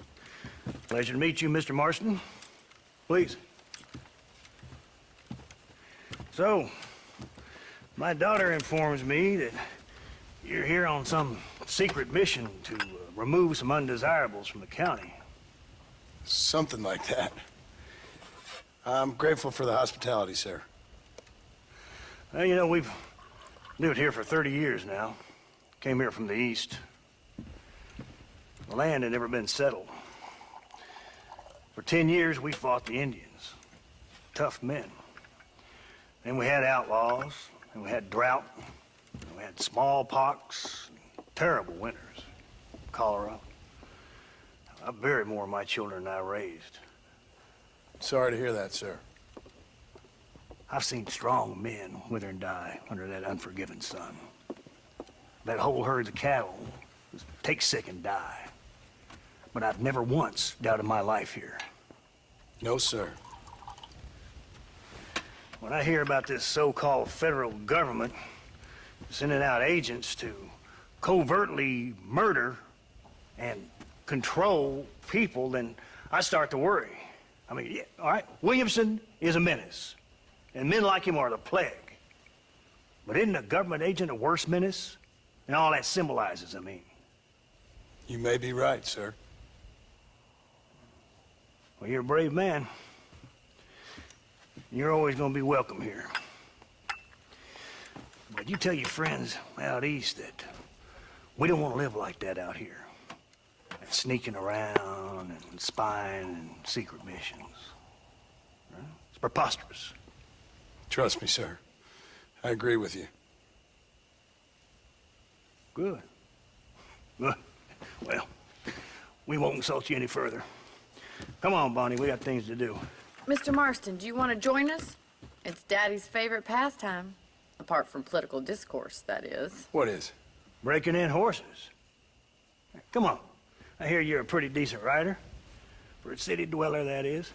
Pleasure to meet you, Mr. Marston. Please. So, my daughter informs me that you're here on some secret mission to remove some undesirables from the county. Something like that. I'm grateful for the hospitality, sir. Well, you know, we've lived here for 30 years now. Came here from the east. The land had never been settled. For 10 years, we fought the Indians. Tough men. Then we had outlaws, and we had drought, and we had smallpox, terrible winters, cholera. I buried more of my children than I raised. Sorry to hear that, sir. I've seen strong men wither and die under that unforgiving sun. That whole herds of cattle take sick and die. But I've never once doubted my life here. No, sir. When I hear about this so-called federal government sending out agents to covertly murder and control people, then I start to worry. I mean, yeah, all right, Williamson is a menace, and men like him are the plague. But isn't a government agent a worse menace? And all that symbolizes, I mean. You may be right, sir. Well, you're a brave man. You're always gonna be welcome here. But you tell your friends out east that we don't want to live like that out here. And sneaking around and spying and secret missions. Right? It's preposterous. Trust me, sir. I agree with you. Good. Good. Well, we won't insult you any further. Come on, Bonnie, we got things to do. Mr. Marston, do you want to join us? It's Daddy's favorite pastime. Apart from political discourse, that is. What is? Breaking in horses. Come on. I hear you're a pretty decent rider. For a city dweller, that is.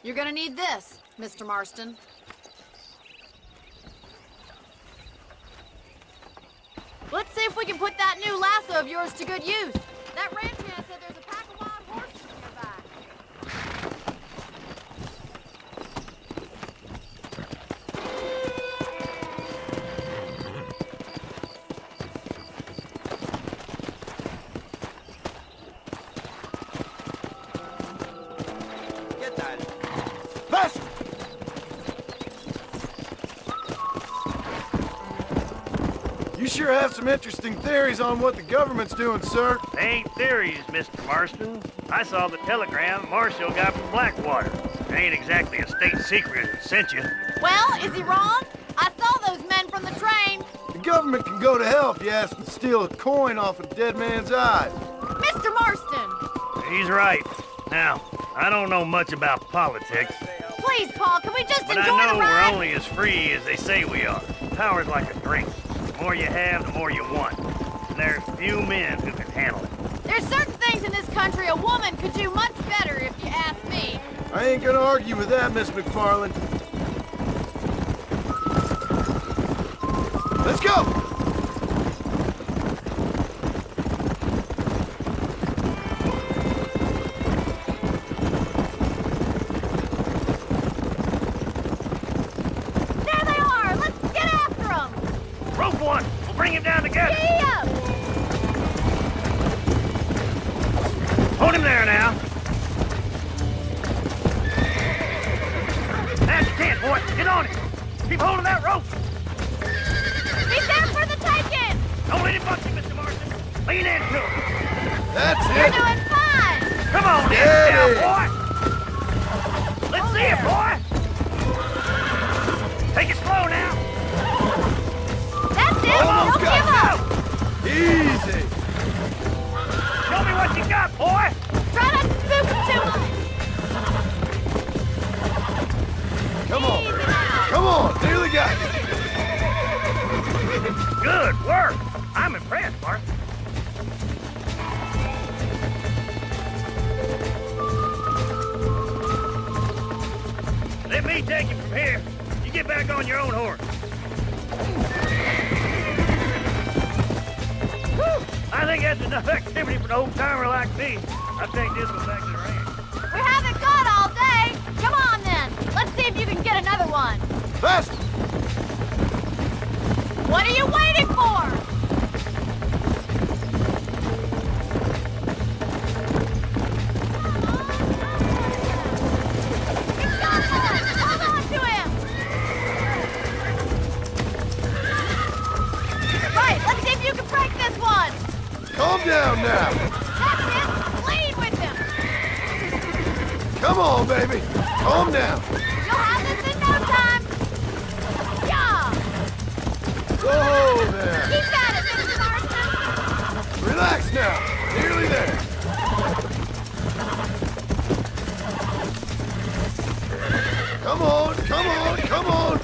You're gonna need this, Mr. Marston. Let's see if we can put that new lasso of yours to good use. That ranch hand said there's a pack of wild horses nearby. Get that. Faster! You sure have some interesting theories on what the government's doing, sir. They ain't theories, Mr. Marston. I saw the telegram Marshall got from Blackwater. It ain't exactly a state secret that sent you. Well, is he wrong? I saw those men from the train. The government can go to hell if you ask them to steal a coin off a dead man's eyes. Mr. Marston! He's right. Now, I don't know much about politics, Please, Paul, can we just but enjoy I know the ride? we're only as free as they say we are. Power's like a drink. The more you have, the more you want. And there's few men who can handle it. There's certain things in this country a woman could do much better if you ask me. I ain't gonna argue with that, Miss McFarland. Let's go! There they are! Let's get after them! Rope one! We'll bring him down together! Gee up! Hold him there now! That's your chance, boy! Get on it! Keep hold of that rope! Be there for the taking! Don't let him buck you, Mr. Marston! Lean into him! That's You're it! doing fine! Come on, Steady. now, boy! Let's see it, boy! Take it slow now! That's it! Almost Don't got give up! Easy! Show me what you got, boy! Try not to spook them too much! Come on! Easy now! Come on! Nearly got it! Good work! I'm impressed, Marston. Let me take you from here. You get back on your own horse. Whew. I think that's enough activity for an old-timer like me. I'll take this one back to the ranch. We haven't got all day! Come on then! Let's see if you can get another one! Faster! What are you waiting for? He's got one! Hold on to him! Right, let's see if you can break this one! Calm down now! That's it! Lead with him! Come on, baby! Calm down! You'll have this in no time! Yeah! Whoa there! Keep at it, Mr. Marston! Relax now! Nearly there! Come on! Come on! Come on!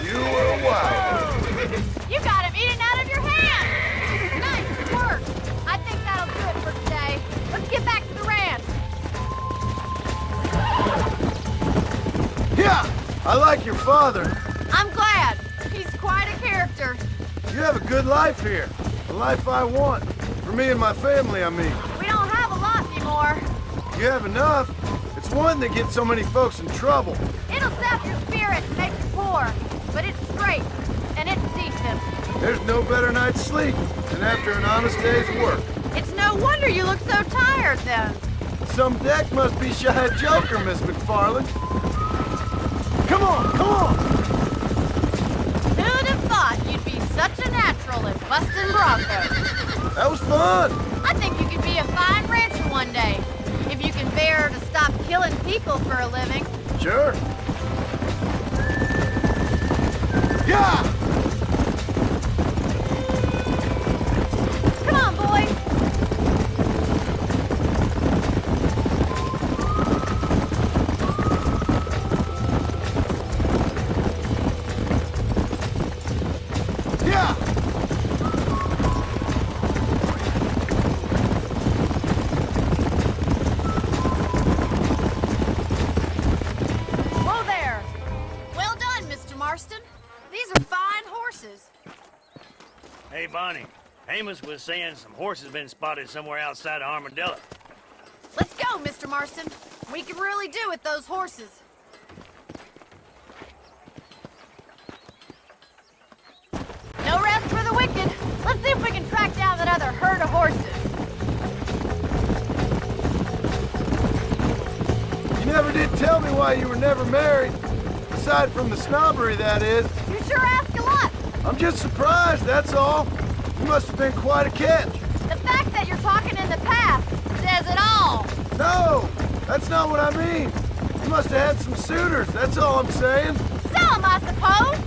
You were a wild one. You got him eating out of your hand! Nice work! I think that'll do it for today. Let's get back to the ranch. Yeah! I like your father. I'm glad. He's quite a character. You have a good life here. The life I want. For me and my family, I mean. We don't have a lot anymore. You have enough. It's one that gets so many folks in trouble. It'll sap your spirit and make you poor. But it's straight. And it's decent. There's no better night's sleep than after an honest day's work. It's no wonder you look so tired then. Some deck must be shy of Joker, Miss McFarland. Come on, come on! Who'd have thought you'd be such a natural at busting broncos? That was fun! I think you could be a fine rancher one day. If you can bear to stop killing people for a living. Sure. Yeah! Come on, boy. Yeah! Bonnie. Amos was saying some horses been spotted somewhere outside of Armadillo. Let's go, Mr. Marston. We can really do with those horses. No rest for the wicked. Let's see if we can track down that other herd of horses. You never did tell me why you were never married. Aside from the snobbery, that is. You sure ask a lot. I'm just surprised, that's all. You must have been quite a catch. The fact that you're talking in the past says it all. No, that's not what I mean. You must have had some suitors, that's all I'm saying. Some, I suppose.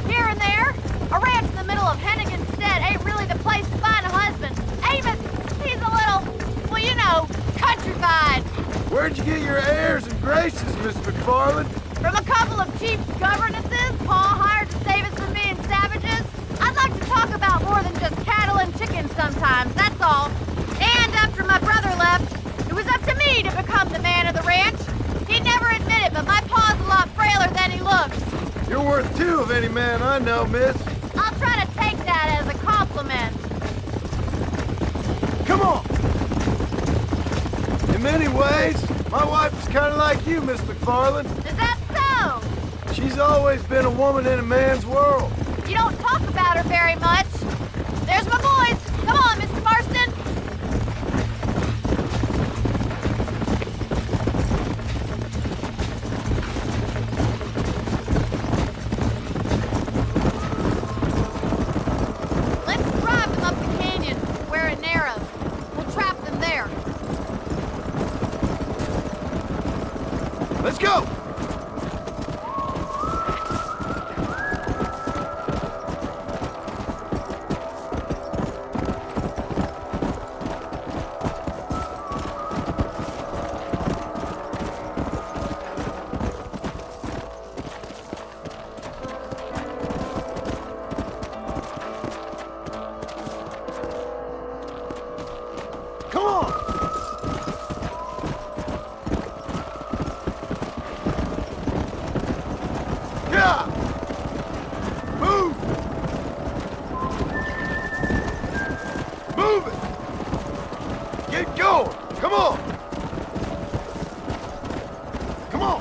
Here and there. A ranch in the middle of Hennigan's Stead ain't really the place to find a husband. Amos, he's a little, well, you know, countrified. Where'd you get your airs and graces, Miss McFarland? From a couple of cheap governesses Pa hired to save us from being savages. I'd like to talk about more than just cattle and chickens sometimes, that's all. And after my brother left, it was up to me to become the man of the ranch. He'd never admit it, but my pa's a lot frailer than he looks. You're worth two of any man I know, miss. I'll try to take that as a compliment. Come on! In many ways, my wife is kind of like you, Miss McFarland. Is that so? She's always been a woman in a man's world. You don't talk about her very much. There's my boys. Come on, Mr. Marston. Let's drive them up the canyon where it narrows. We'll trap them there. Let's go! Come on! Yeah! Move! Move it! Get going! Come on! Come on!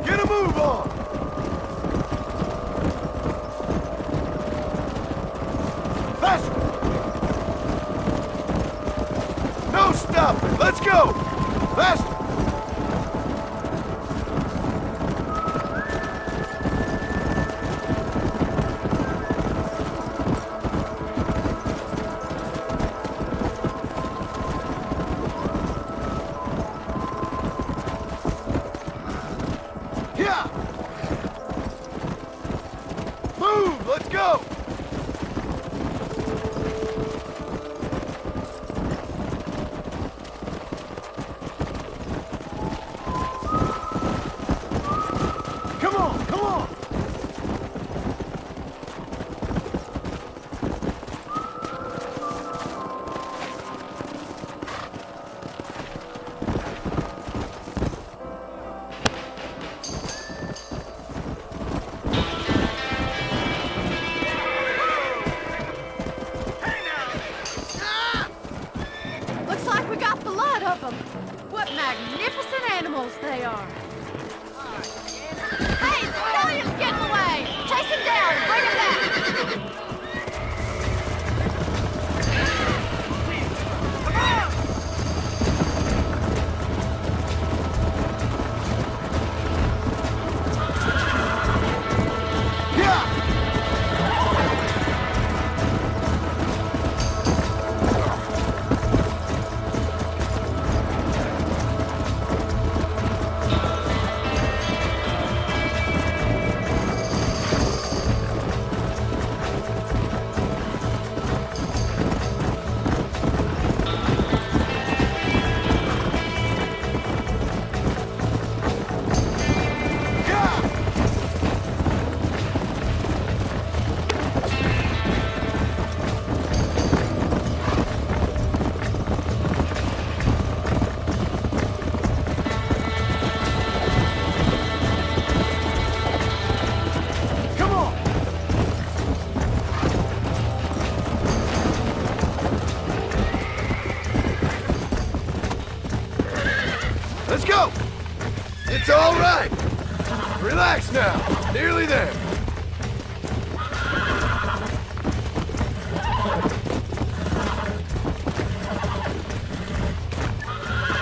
Get a move on! Faster! No stopping! Let's go! Faster! Yeah! Move! Let's go! Come on, come on! Looks like we got the lot of them. What magnificent animals they are. Hey, William's getting away. Chase him down and bring him back. Let's go! It's all right. Relax now. Nearly there.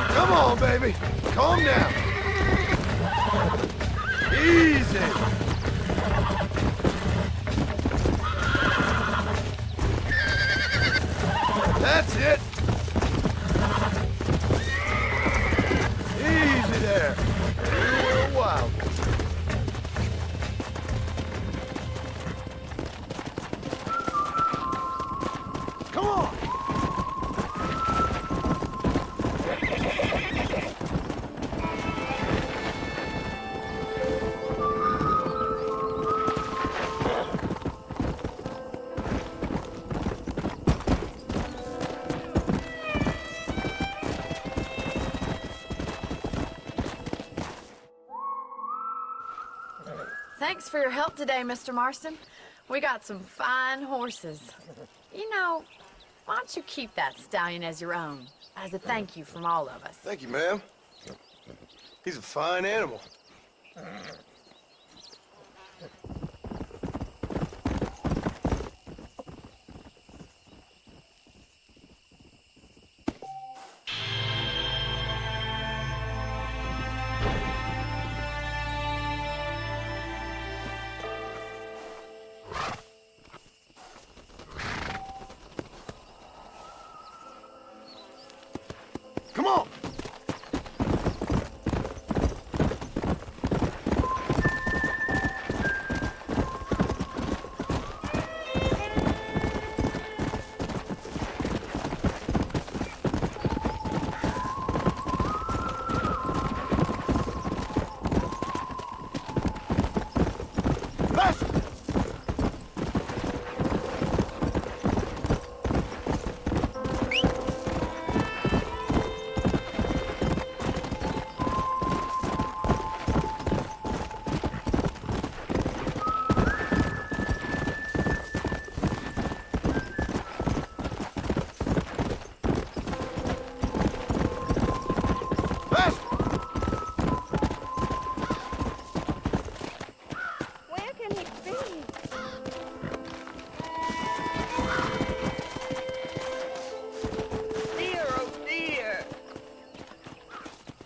Come on, baby. Calm down. Easy. That's it. Easy there. You were a wild one. Come on. Thanks for your help today, Mr. Marston. We got some fine horses. You know, why don't you keep that stallion as your own, as a thank you from all of us? Thank you, ma'am. He's a fine animal. Come on!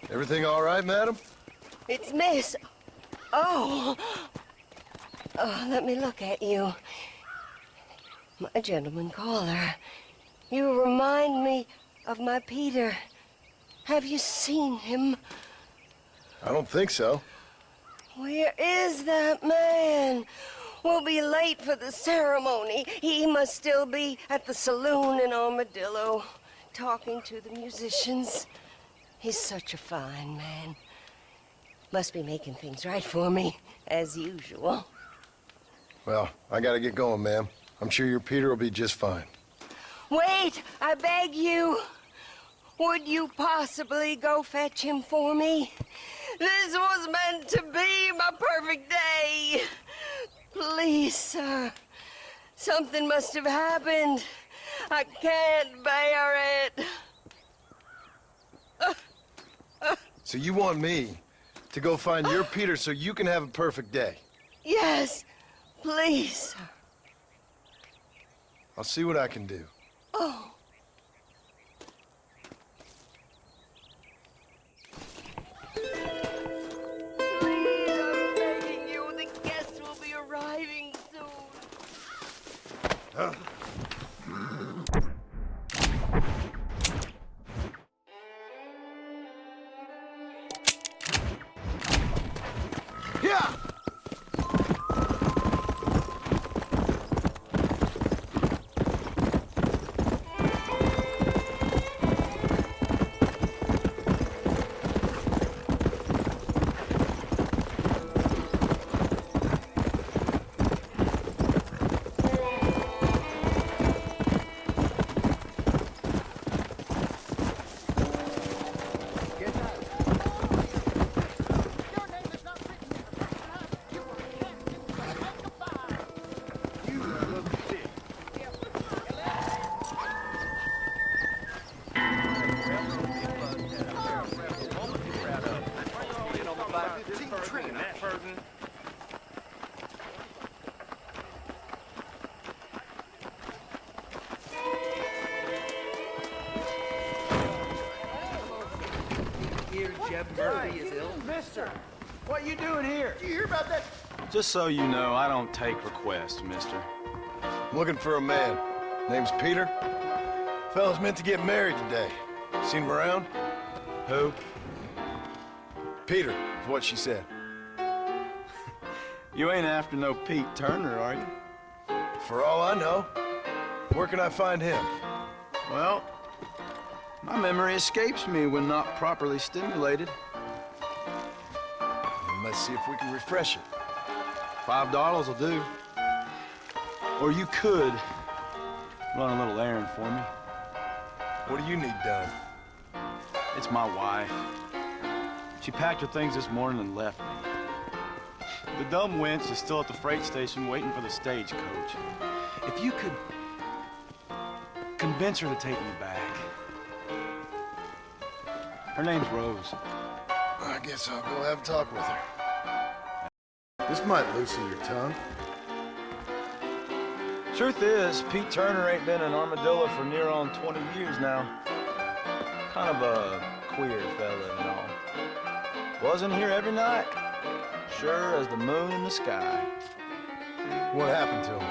Everything all right, madam? It's Miss. Oh. Oh, let me look at you. My gentleman caller. You remind me of my Peter. Have you seen him? I don't think so. Where is that man? We'll be late for the ceremony. He must still be at the saloon in Armadillo, talking to the musicians. He's such a fine man. Must be making things right for me, as usual. Well, I gotta get going, ma'am. I'm sure your Peter will be just fine. Wait, I beg you. Would you possibly go fetch him for me? This was meant to be my perfect day. Please, sir. Something must have happened. I can't bear it. So you want me to go find your Peter so you can have a perfect day? Yes, please, sir. I'll see what I can do. Oh. Please, I'm begging you. The guests will be arriving soon. Yeah! Jeb Murphy is ill? Mister, what you doing here? Did you hear about that? Just so you know, I don't take requests, mister. I'm looking for a man. Name's Peter. Fella's meant to get married today. Seen him around? Who? Peter, is what she said. You ain't after no Pete Turner, are you? For all I know. Where can I find him? Well, my memory escapes me when not properly stimulated. Let's see if we can refresh it. $5 will do. Or you could run a little errand for me. What do you need done? It's my wife. She packed her things this morning and left me. The dumb wench is still at the freight station waiting for the stagecoach. If you could convince her to take me back. Her name's Rose. I guess I'll go have a talk with her. This might loosen your tongue. Truth is, Pete Turner ain't been in Armadillo for near on 20 years now. Kind of a queer fella and all. Wasn't here every night. Sure as the moon in the sky. What happened to him?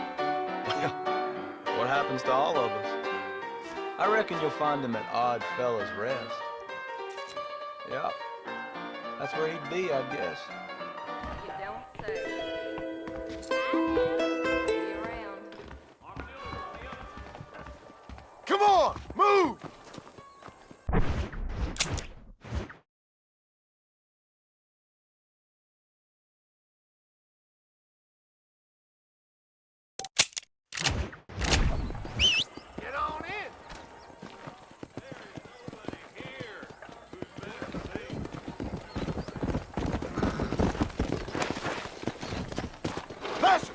What happens to all of us? I reckon you'll find him at Odd Fella's Rest. Yep. That's where he'd be, I guess. You don't say. See you around. Come on, move! Get on in. Faster!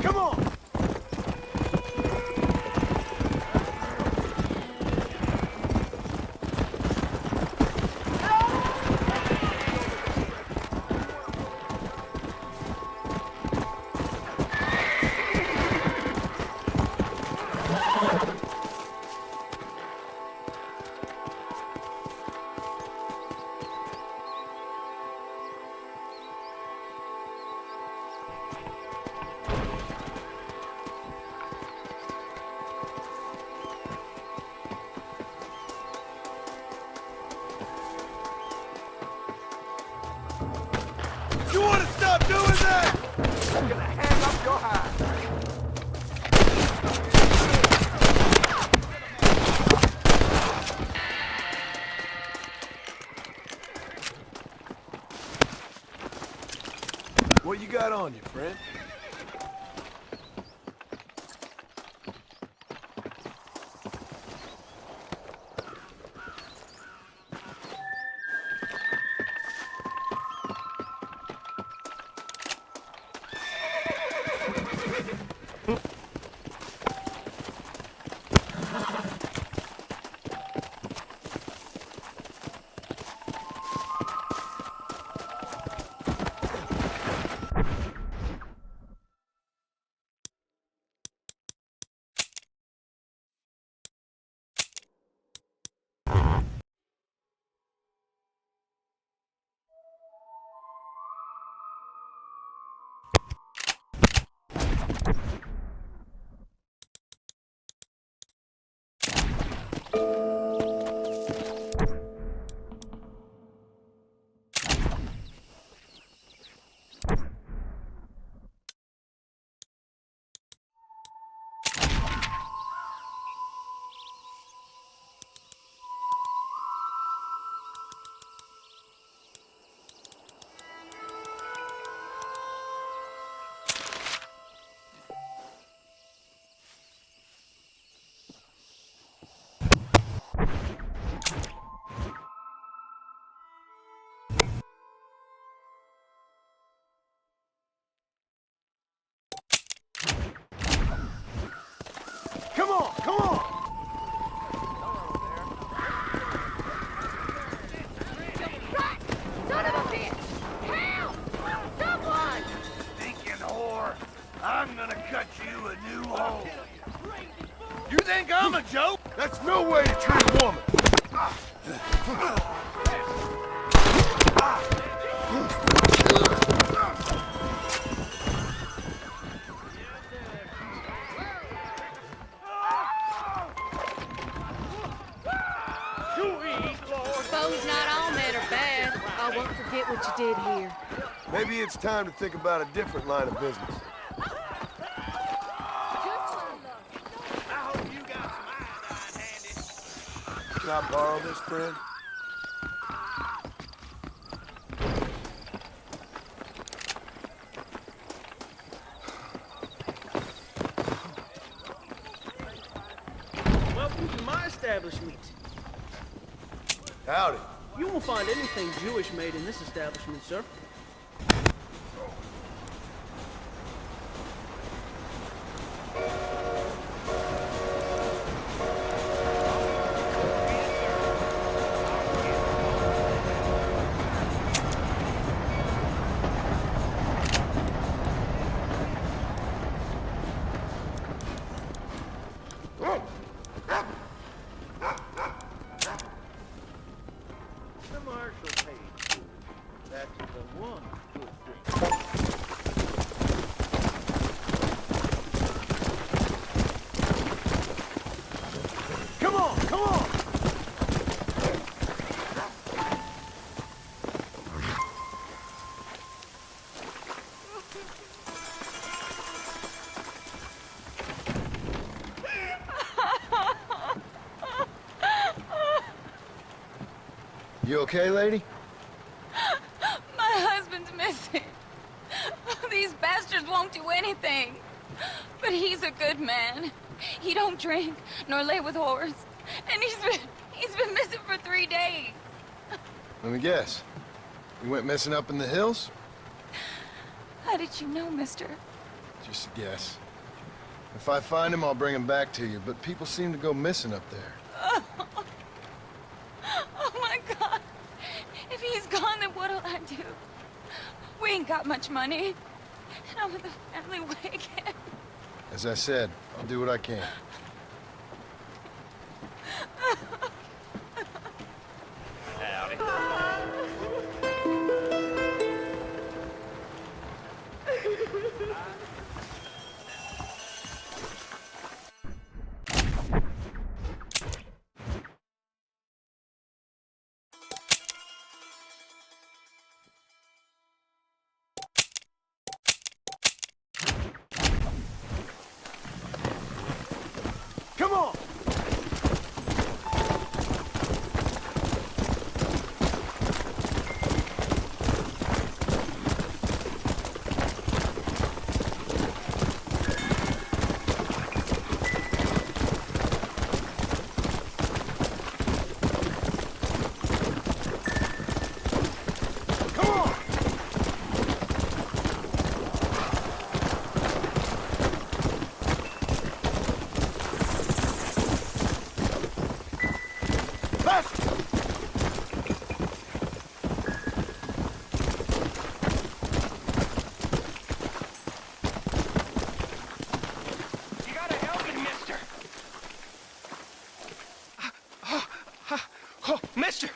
Come on! You want to stop doing that? I'm gonna hang up your hide. What you got on you, friend? Come on, come on! Son of a bitch! Help! Someone! Stinking whore! I'm gonna cut you a new hole. You think I'm a joke? That's no way to treat a woman. Suppose not all men are bad. I won't forget what you did here. Maybe it's time to think about a different line of business. Can I borrow this, friend? Welcome to my establishment. Howdy. You won't find anything Jewish made in this establishment, sir. Commercial page. That's the one. Come on, come on! You okay, lady? My husband's missing. These bastards won't do anything. But he's a good man. He don't drink nor lay with whores. And he's been missing for 3 days. Let me guess. You went missing up in the hills? How did you know, mister? Just a guess. If I find him, I'll bring him back to you, but people seem to go missing up there. Oh my God. If he's gone, then what'll I do? We ain't got much money. And I'm with the family way again. As I said, I'll do what I can. Come on! You gotta help me, mister. Oh, mister,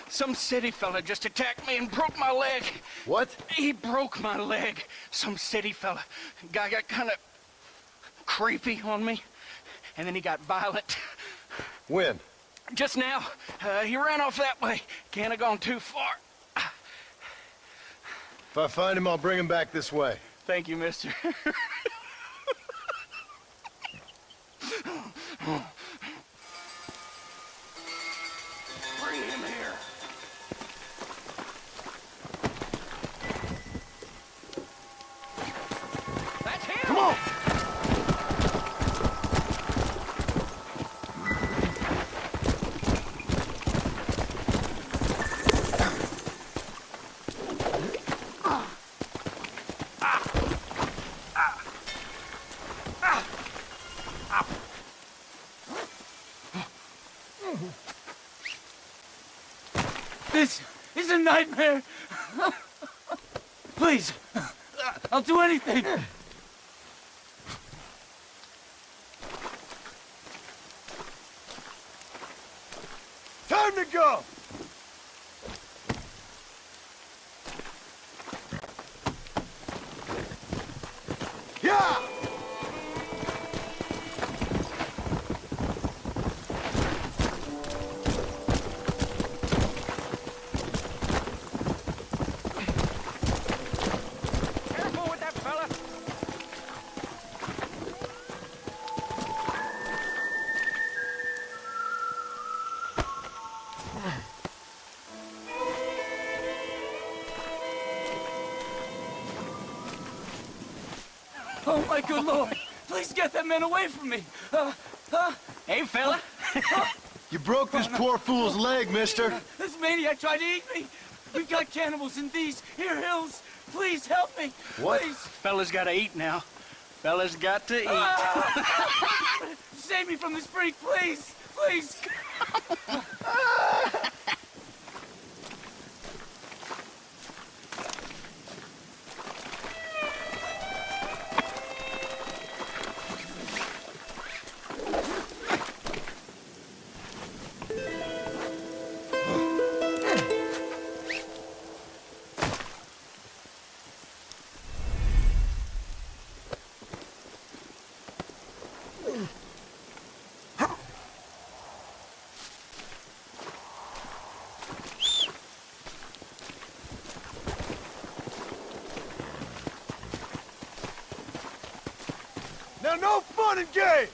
some city fella just attacked me and broke my leg. What? He broke my leg. Some city fella. Guy got kind of creepy on me, and then he got violent. When? Just now. He ran off that way. Can't have gone too far. If I find him, I'll bring him back this way. Thank you, mister. Bring him here. That's him! Come on! This is a nightmare. Please, I'll do anything. Time to go! Yeah! Careful with that fella. Oh, my good Lord. Please get that man away from me. Hey, fella. You broke this poor fool's leg, mister. This maniac tried to eat me. We've got cannibals in these here hills. Please help me. What? Please. Fella's got to eat now. Fella's got to eat. Save me from this freak, please. Please. Now, no fun and games!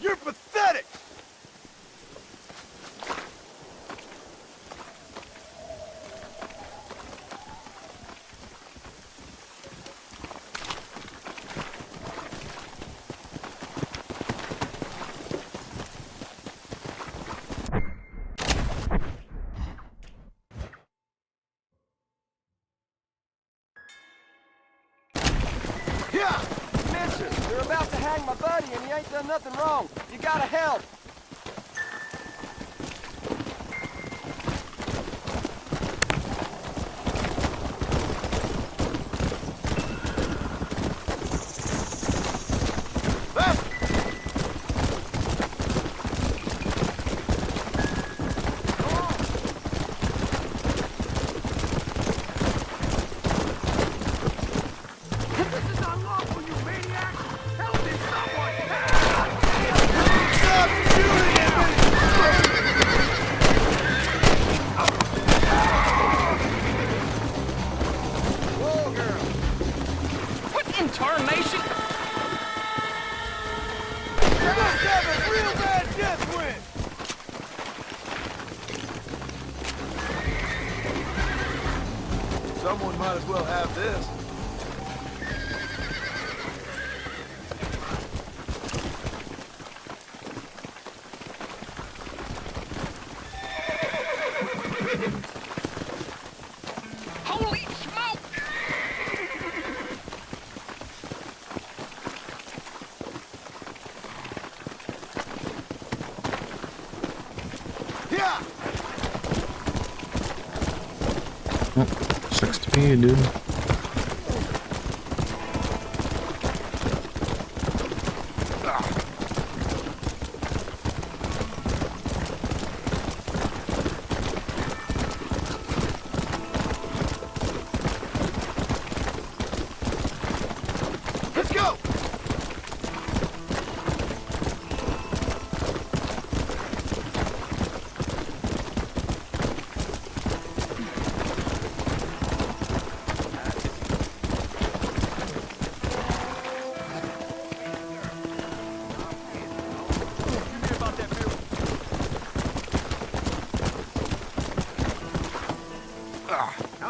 You're pathetic! Yeah! Mister, they're about to hang my buddy and he ain't done nothing wrong. You gotta help. Tarnation! You must have a real bad death wind! Someone might as well have this. Holy smoke! Yeah! Sucks to be you, dude. Let's go!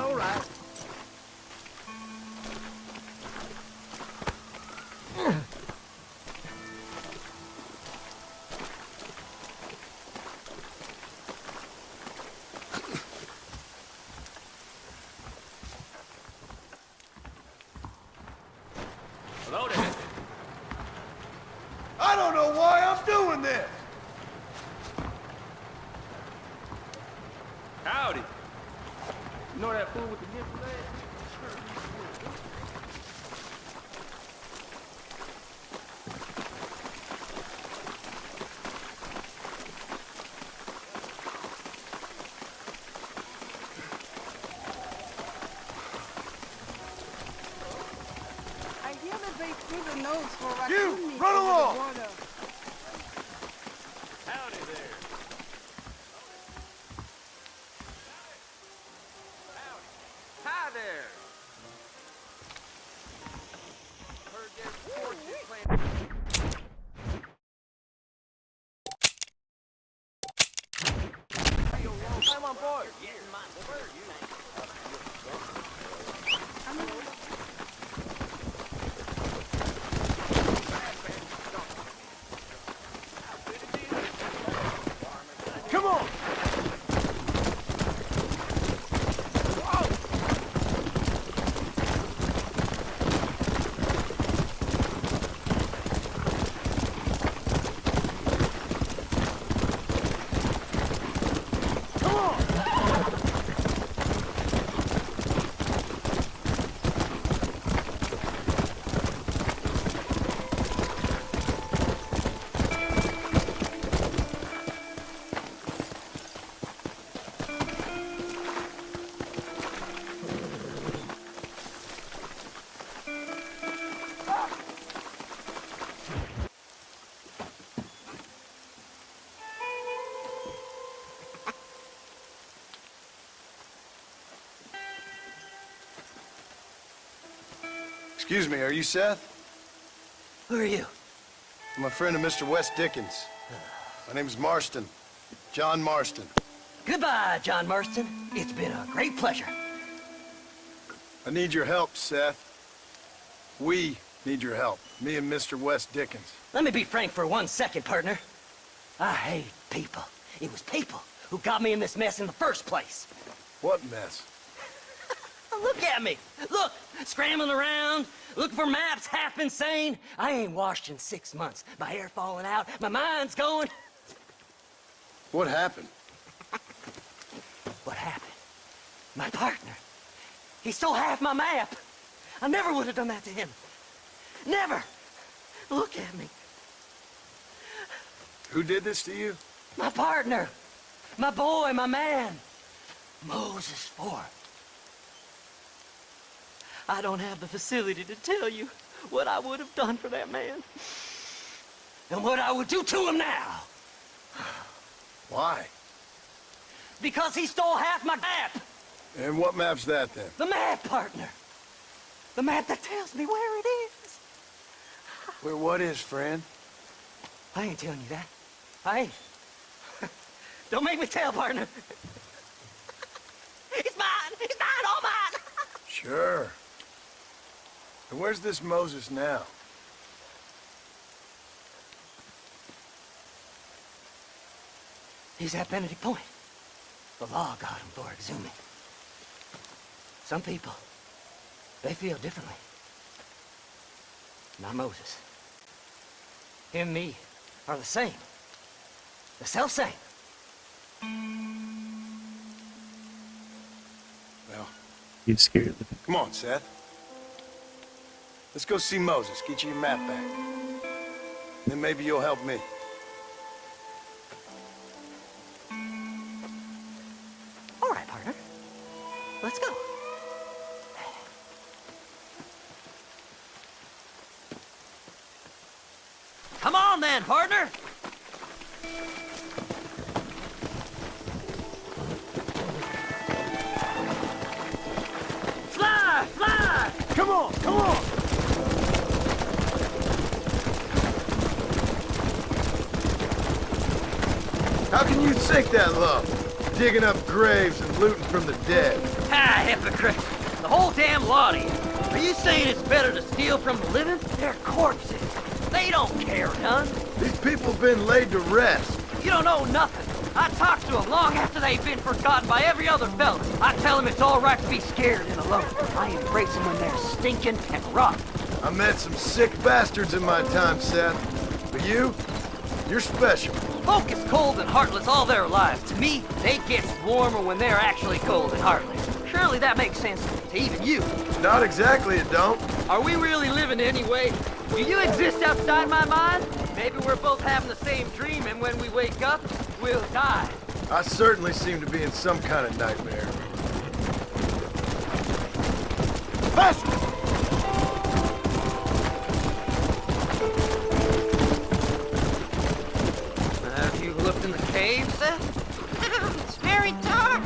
all right. Hello there. I don't know why I'm doing this. Howdy. You know that fool with the nipple leg? You, run along! Howdy there. Hi there. Heard there's fortune playing. Come on board. Come on! Excuse me, are you Seth? Who are you? I'm a friend of Mr. Wes Dickens. My name's Marston. John Marston. Goodbye, John Marston. It's been a great pleasure. I need your help, Seth. We need your help. Me and Mr. Wes Dickens. Let me be frank for 1 second, partner. I hate people. It was people who got me in this mess in the first place. What mess? Look at me. Look, scrambling around, looking for maps, half insane. I ain't washed in 6 months. My hair falling out, my mind's going. What happened? What happened? My partner. He stole half my map. I never would have done that to him. Never. Look at me. Who did this to you? My partner. My boy, my man. Moses Ford. I don't have the facility to tell you what I would have done for that man. And what I would do to him now. Why? Because he stole half my map. And what map's that, then? The map, partner. The map that tells me where it is. Where what is, friend? I ain't telling you that. I ain't. Don't make me tell, partner. It's mine. It's mine, all mine. Sure. And where's this Moses now? He's at Benedict Point. The law got him for exhuming. Some people, they feel differently. Not Moses. Him and me are the same. The self-same. Well, You scared of him. come on, Seth. Let's go see Moses. Get you your map back. Then maybe you'll help me. All right, partner. Let's go. Come on then, partner. Fly, fly! Come on, come on! How can you sink that low? digging up graves and looting from the dead. Ah, hypocrite. The whole damn lot of you. Are you saying it's better to steal from the living? They're corpses. They don't care none. These people have been laid to rest. You don't know nothing. I talk to them long after they've been forgotten by every other fella. I tell them it's all right to be scared and alone. I embrace them when they're stinking and rotten. I met some sick bastards in my time, Seth. But you're special. Folk is cold and heartless all their lives. To me, they get warmer when they're actually cold and heartless. Surely that makes sense to even you. Not exactly, it don't. Are we really living anyway? Do you exist outside my mind? Maybe we're both having the same dream, and when we wake up, we'll die. I certainly seem to be in some kind of nightmare. Faster! Have you looked in the cave, Seth? It's very dark.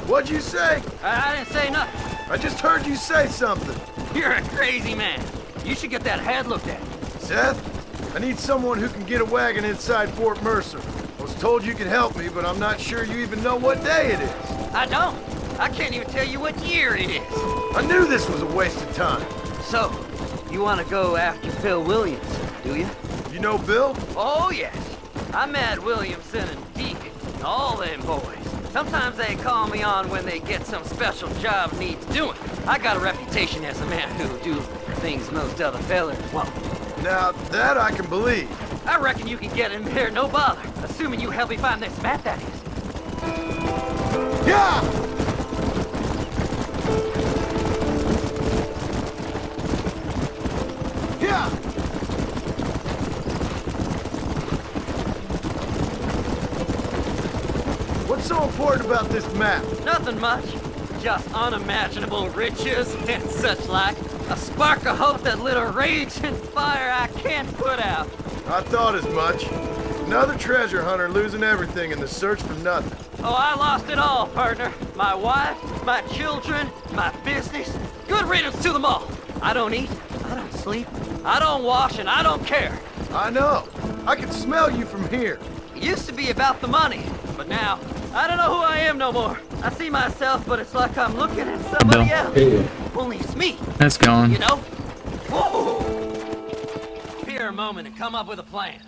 What'd you say? I didn't say nothing. I just heard you say something. You're a crazy man. You should get that head looked at. Seth, I need someone who can get a wagon inside Fort Mercer. I was told you could help me, but I'm not sure you even know what day it is. I don't. I can't even tell you what year it is. I knew this was a waste of time. So, you want to go after Bill Williams, do you? You know Bill? Oh, yes. I met Williamson and Deacon, and all them boys. Sometimes they call me on when they get some special job needs doing. I got a reputation as a man who'll do things most other fellers won't. Now, that I can believe. I reckon you can get in there, no bother. Assuming you help me find this map, that is. Yeah! Yeah! What's so important about this map? Nothing much. Just unimaginable riches and such like. A spark of hope that lit a raging fire I can't put out. I thought as much. Another treasure hunter losing everything in the search for nothing. Oh, I lost it all, partner. My wife, my children, my business. Good riddance to them all. I don't eat, I don't sleep, I don't wash, and I don't care. I know. I can smell you from here. It used to be about the money, but now, I don't know who I am no more. I see myself, but it's like I'm looking at somebody else. Only it's me. That's going. You know? Whoa! Spare a moment and come up with a plan.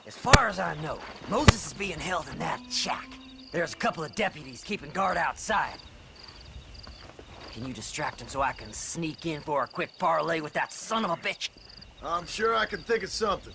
As far as I know, Moses is being held in that shack. There's a couple of deputies keeping guard outside. Can you distract him so I can sneak in for a quick parlay with that son of a bitch? I'm sure I can think of something.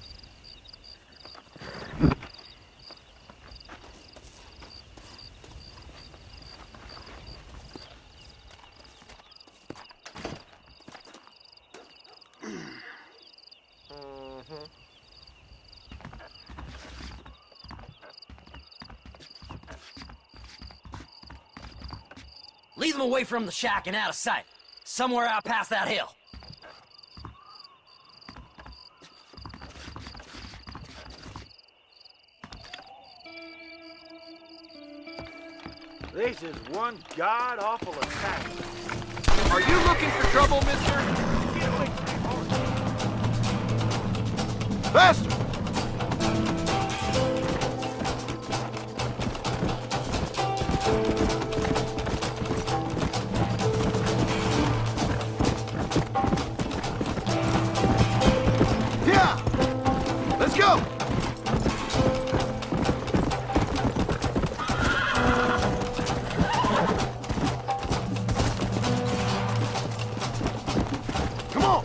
Lead them away from the shack and out of sight. Somewhere out past that hill. This is one god-awful attack. Are you looking for trouble, mister? Get away from me, Faster! Yeah! Let's go! Come on!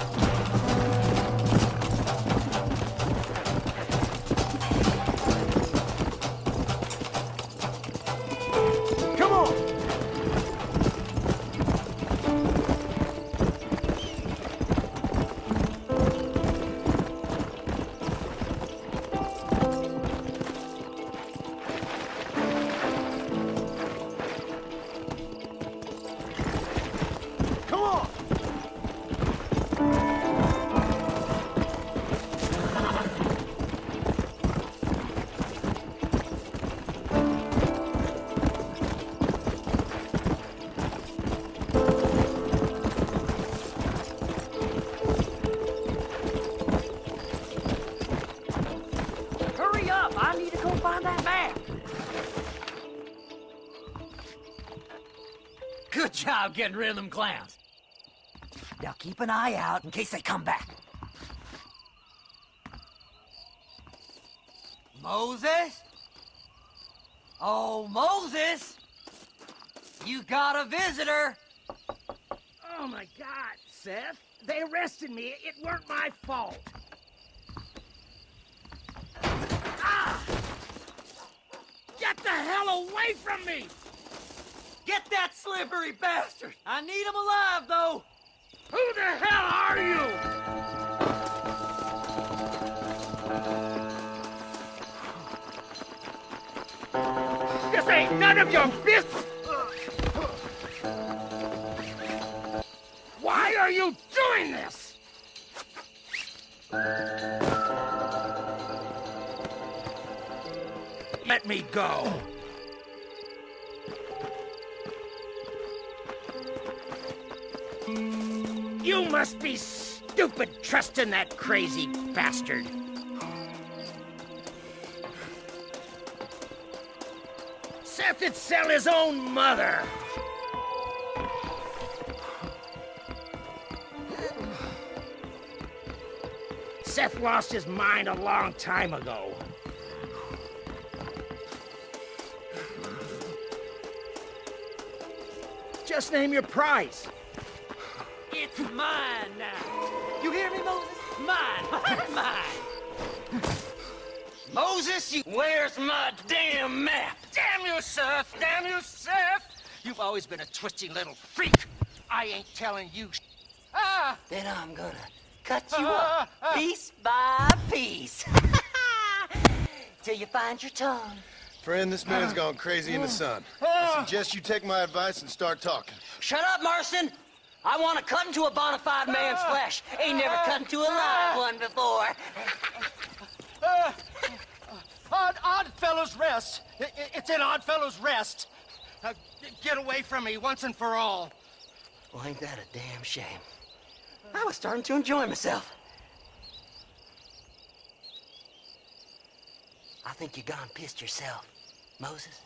job getting rid of them clowns. Now keep an eye out in case they come back. Moses? Oh, Moses! You got a visitor! Oh my God, Seth. They arrested me. It weren't my fault. Ah! Get the hell away from me! Get that slippery bastard! I need him alive, though! Who the hell are you? This ain't none of your business! Why are you doing this? Let me go. You must be stupid trusting that crazy bastard. Seth would sell his own mother. Seth lost his mind a long time ago. Just name your price. It's mine now. You hear me, Moses? Mine. Mine. Moses, where's my damn map? Damn you, Seth! Damn you, Seth! You've always been a twisty little freak. I ain't telling you. Ah! Then I'm gonna cut you up piece by piece. Till you find your tongue. Friend, this man's gone crazy in the sun. I suggest you take my advice and start talking. Shut up, Marston! I want to cut into a bona fide man's flesh. Ain't never cut into a live one before. Oddfellows Rest. It's in Oddfellows Rest. Get away from me once and for all. Well, ain't that a damn shame? I was starting to enjoy myself. I think you gone pissed yourself, Moses.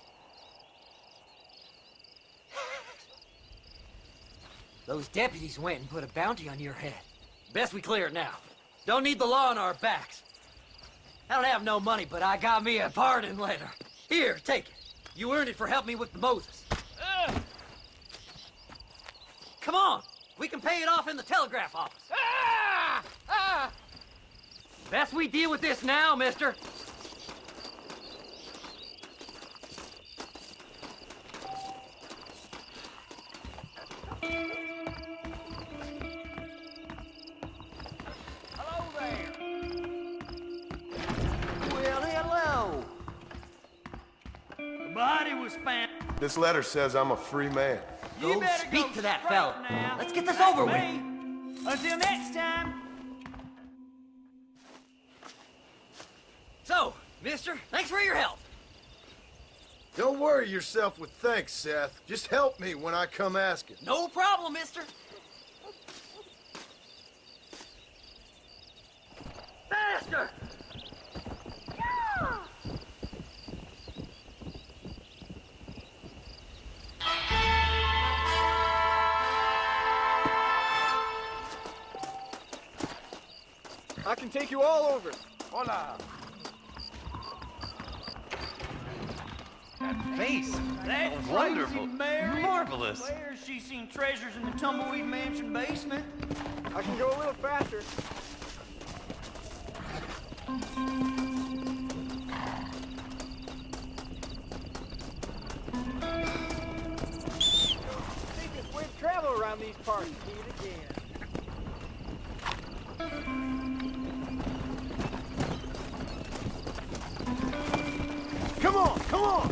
Those deputies went and put a bounty on your head. Best we clear it now. Don't need the law on our backs. I don't have no money, but I got me a pardon letter. Here, take it. You earned it for helping me with the Moses. Come on. We can pay it off in the telegraph office. Best we deal with this now, mister. Hello there. Well, hello. The body was found. This letter says I'm a free man. You better speak go to that straight fella. now. Let's get this Like over with. me. Until next time. So, mister, thanks for your help. Don't worry yourself with thanks, Seth. Just help me when I come asking. No problem, mister. Faster! I can take you all over. Hola. That face. That's Wonderful. crazy, Mary. Marvelous. Where's she seen treasures in the Tumbleweed Mansion basement? I can go a little faster. Safest way to travel around these parts. See it again. Come on, come on!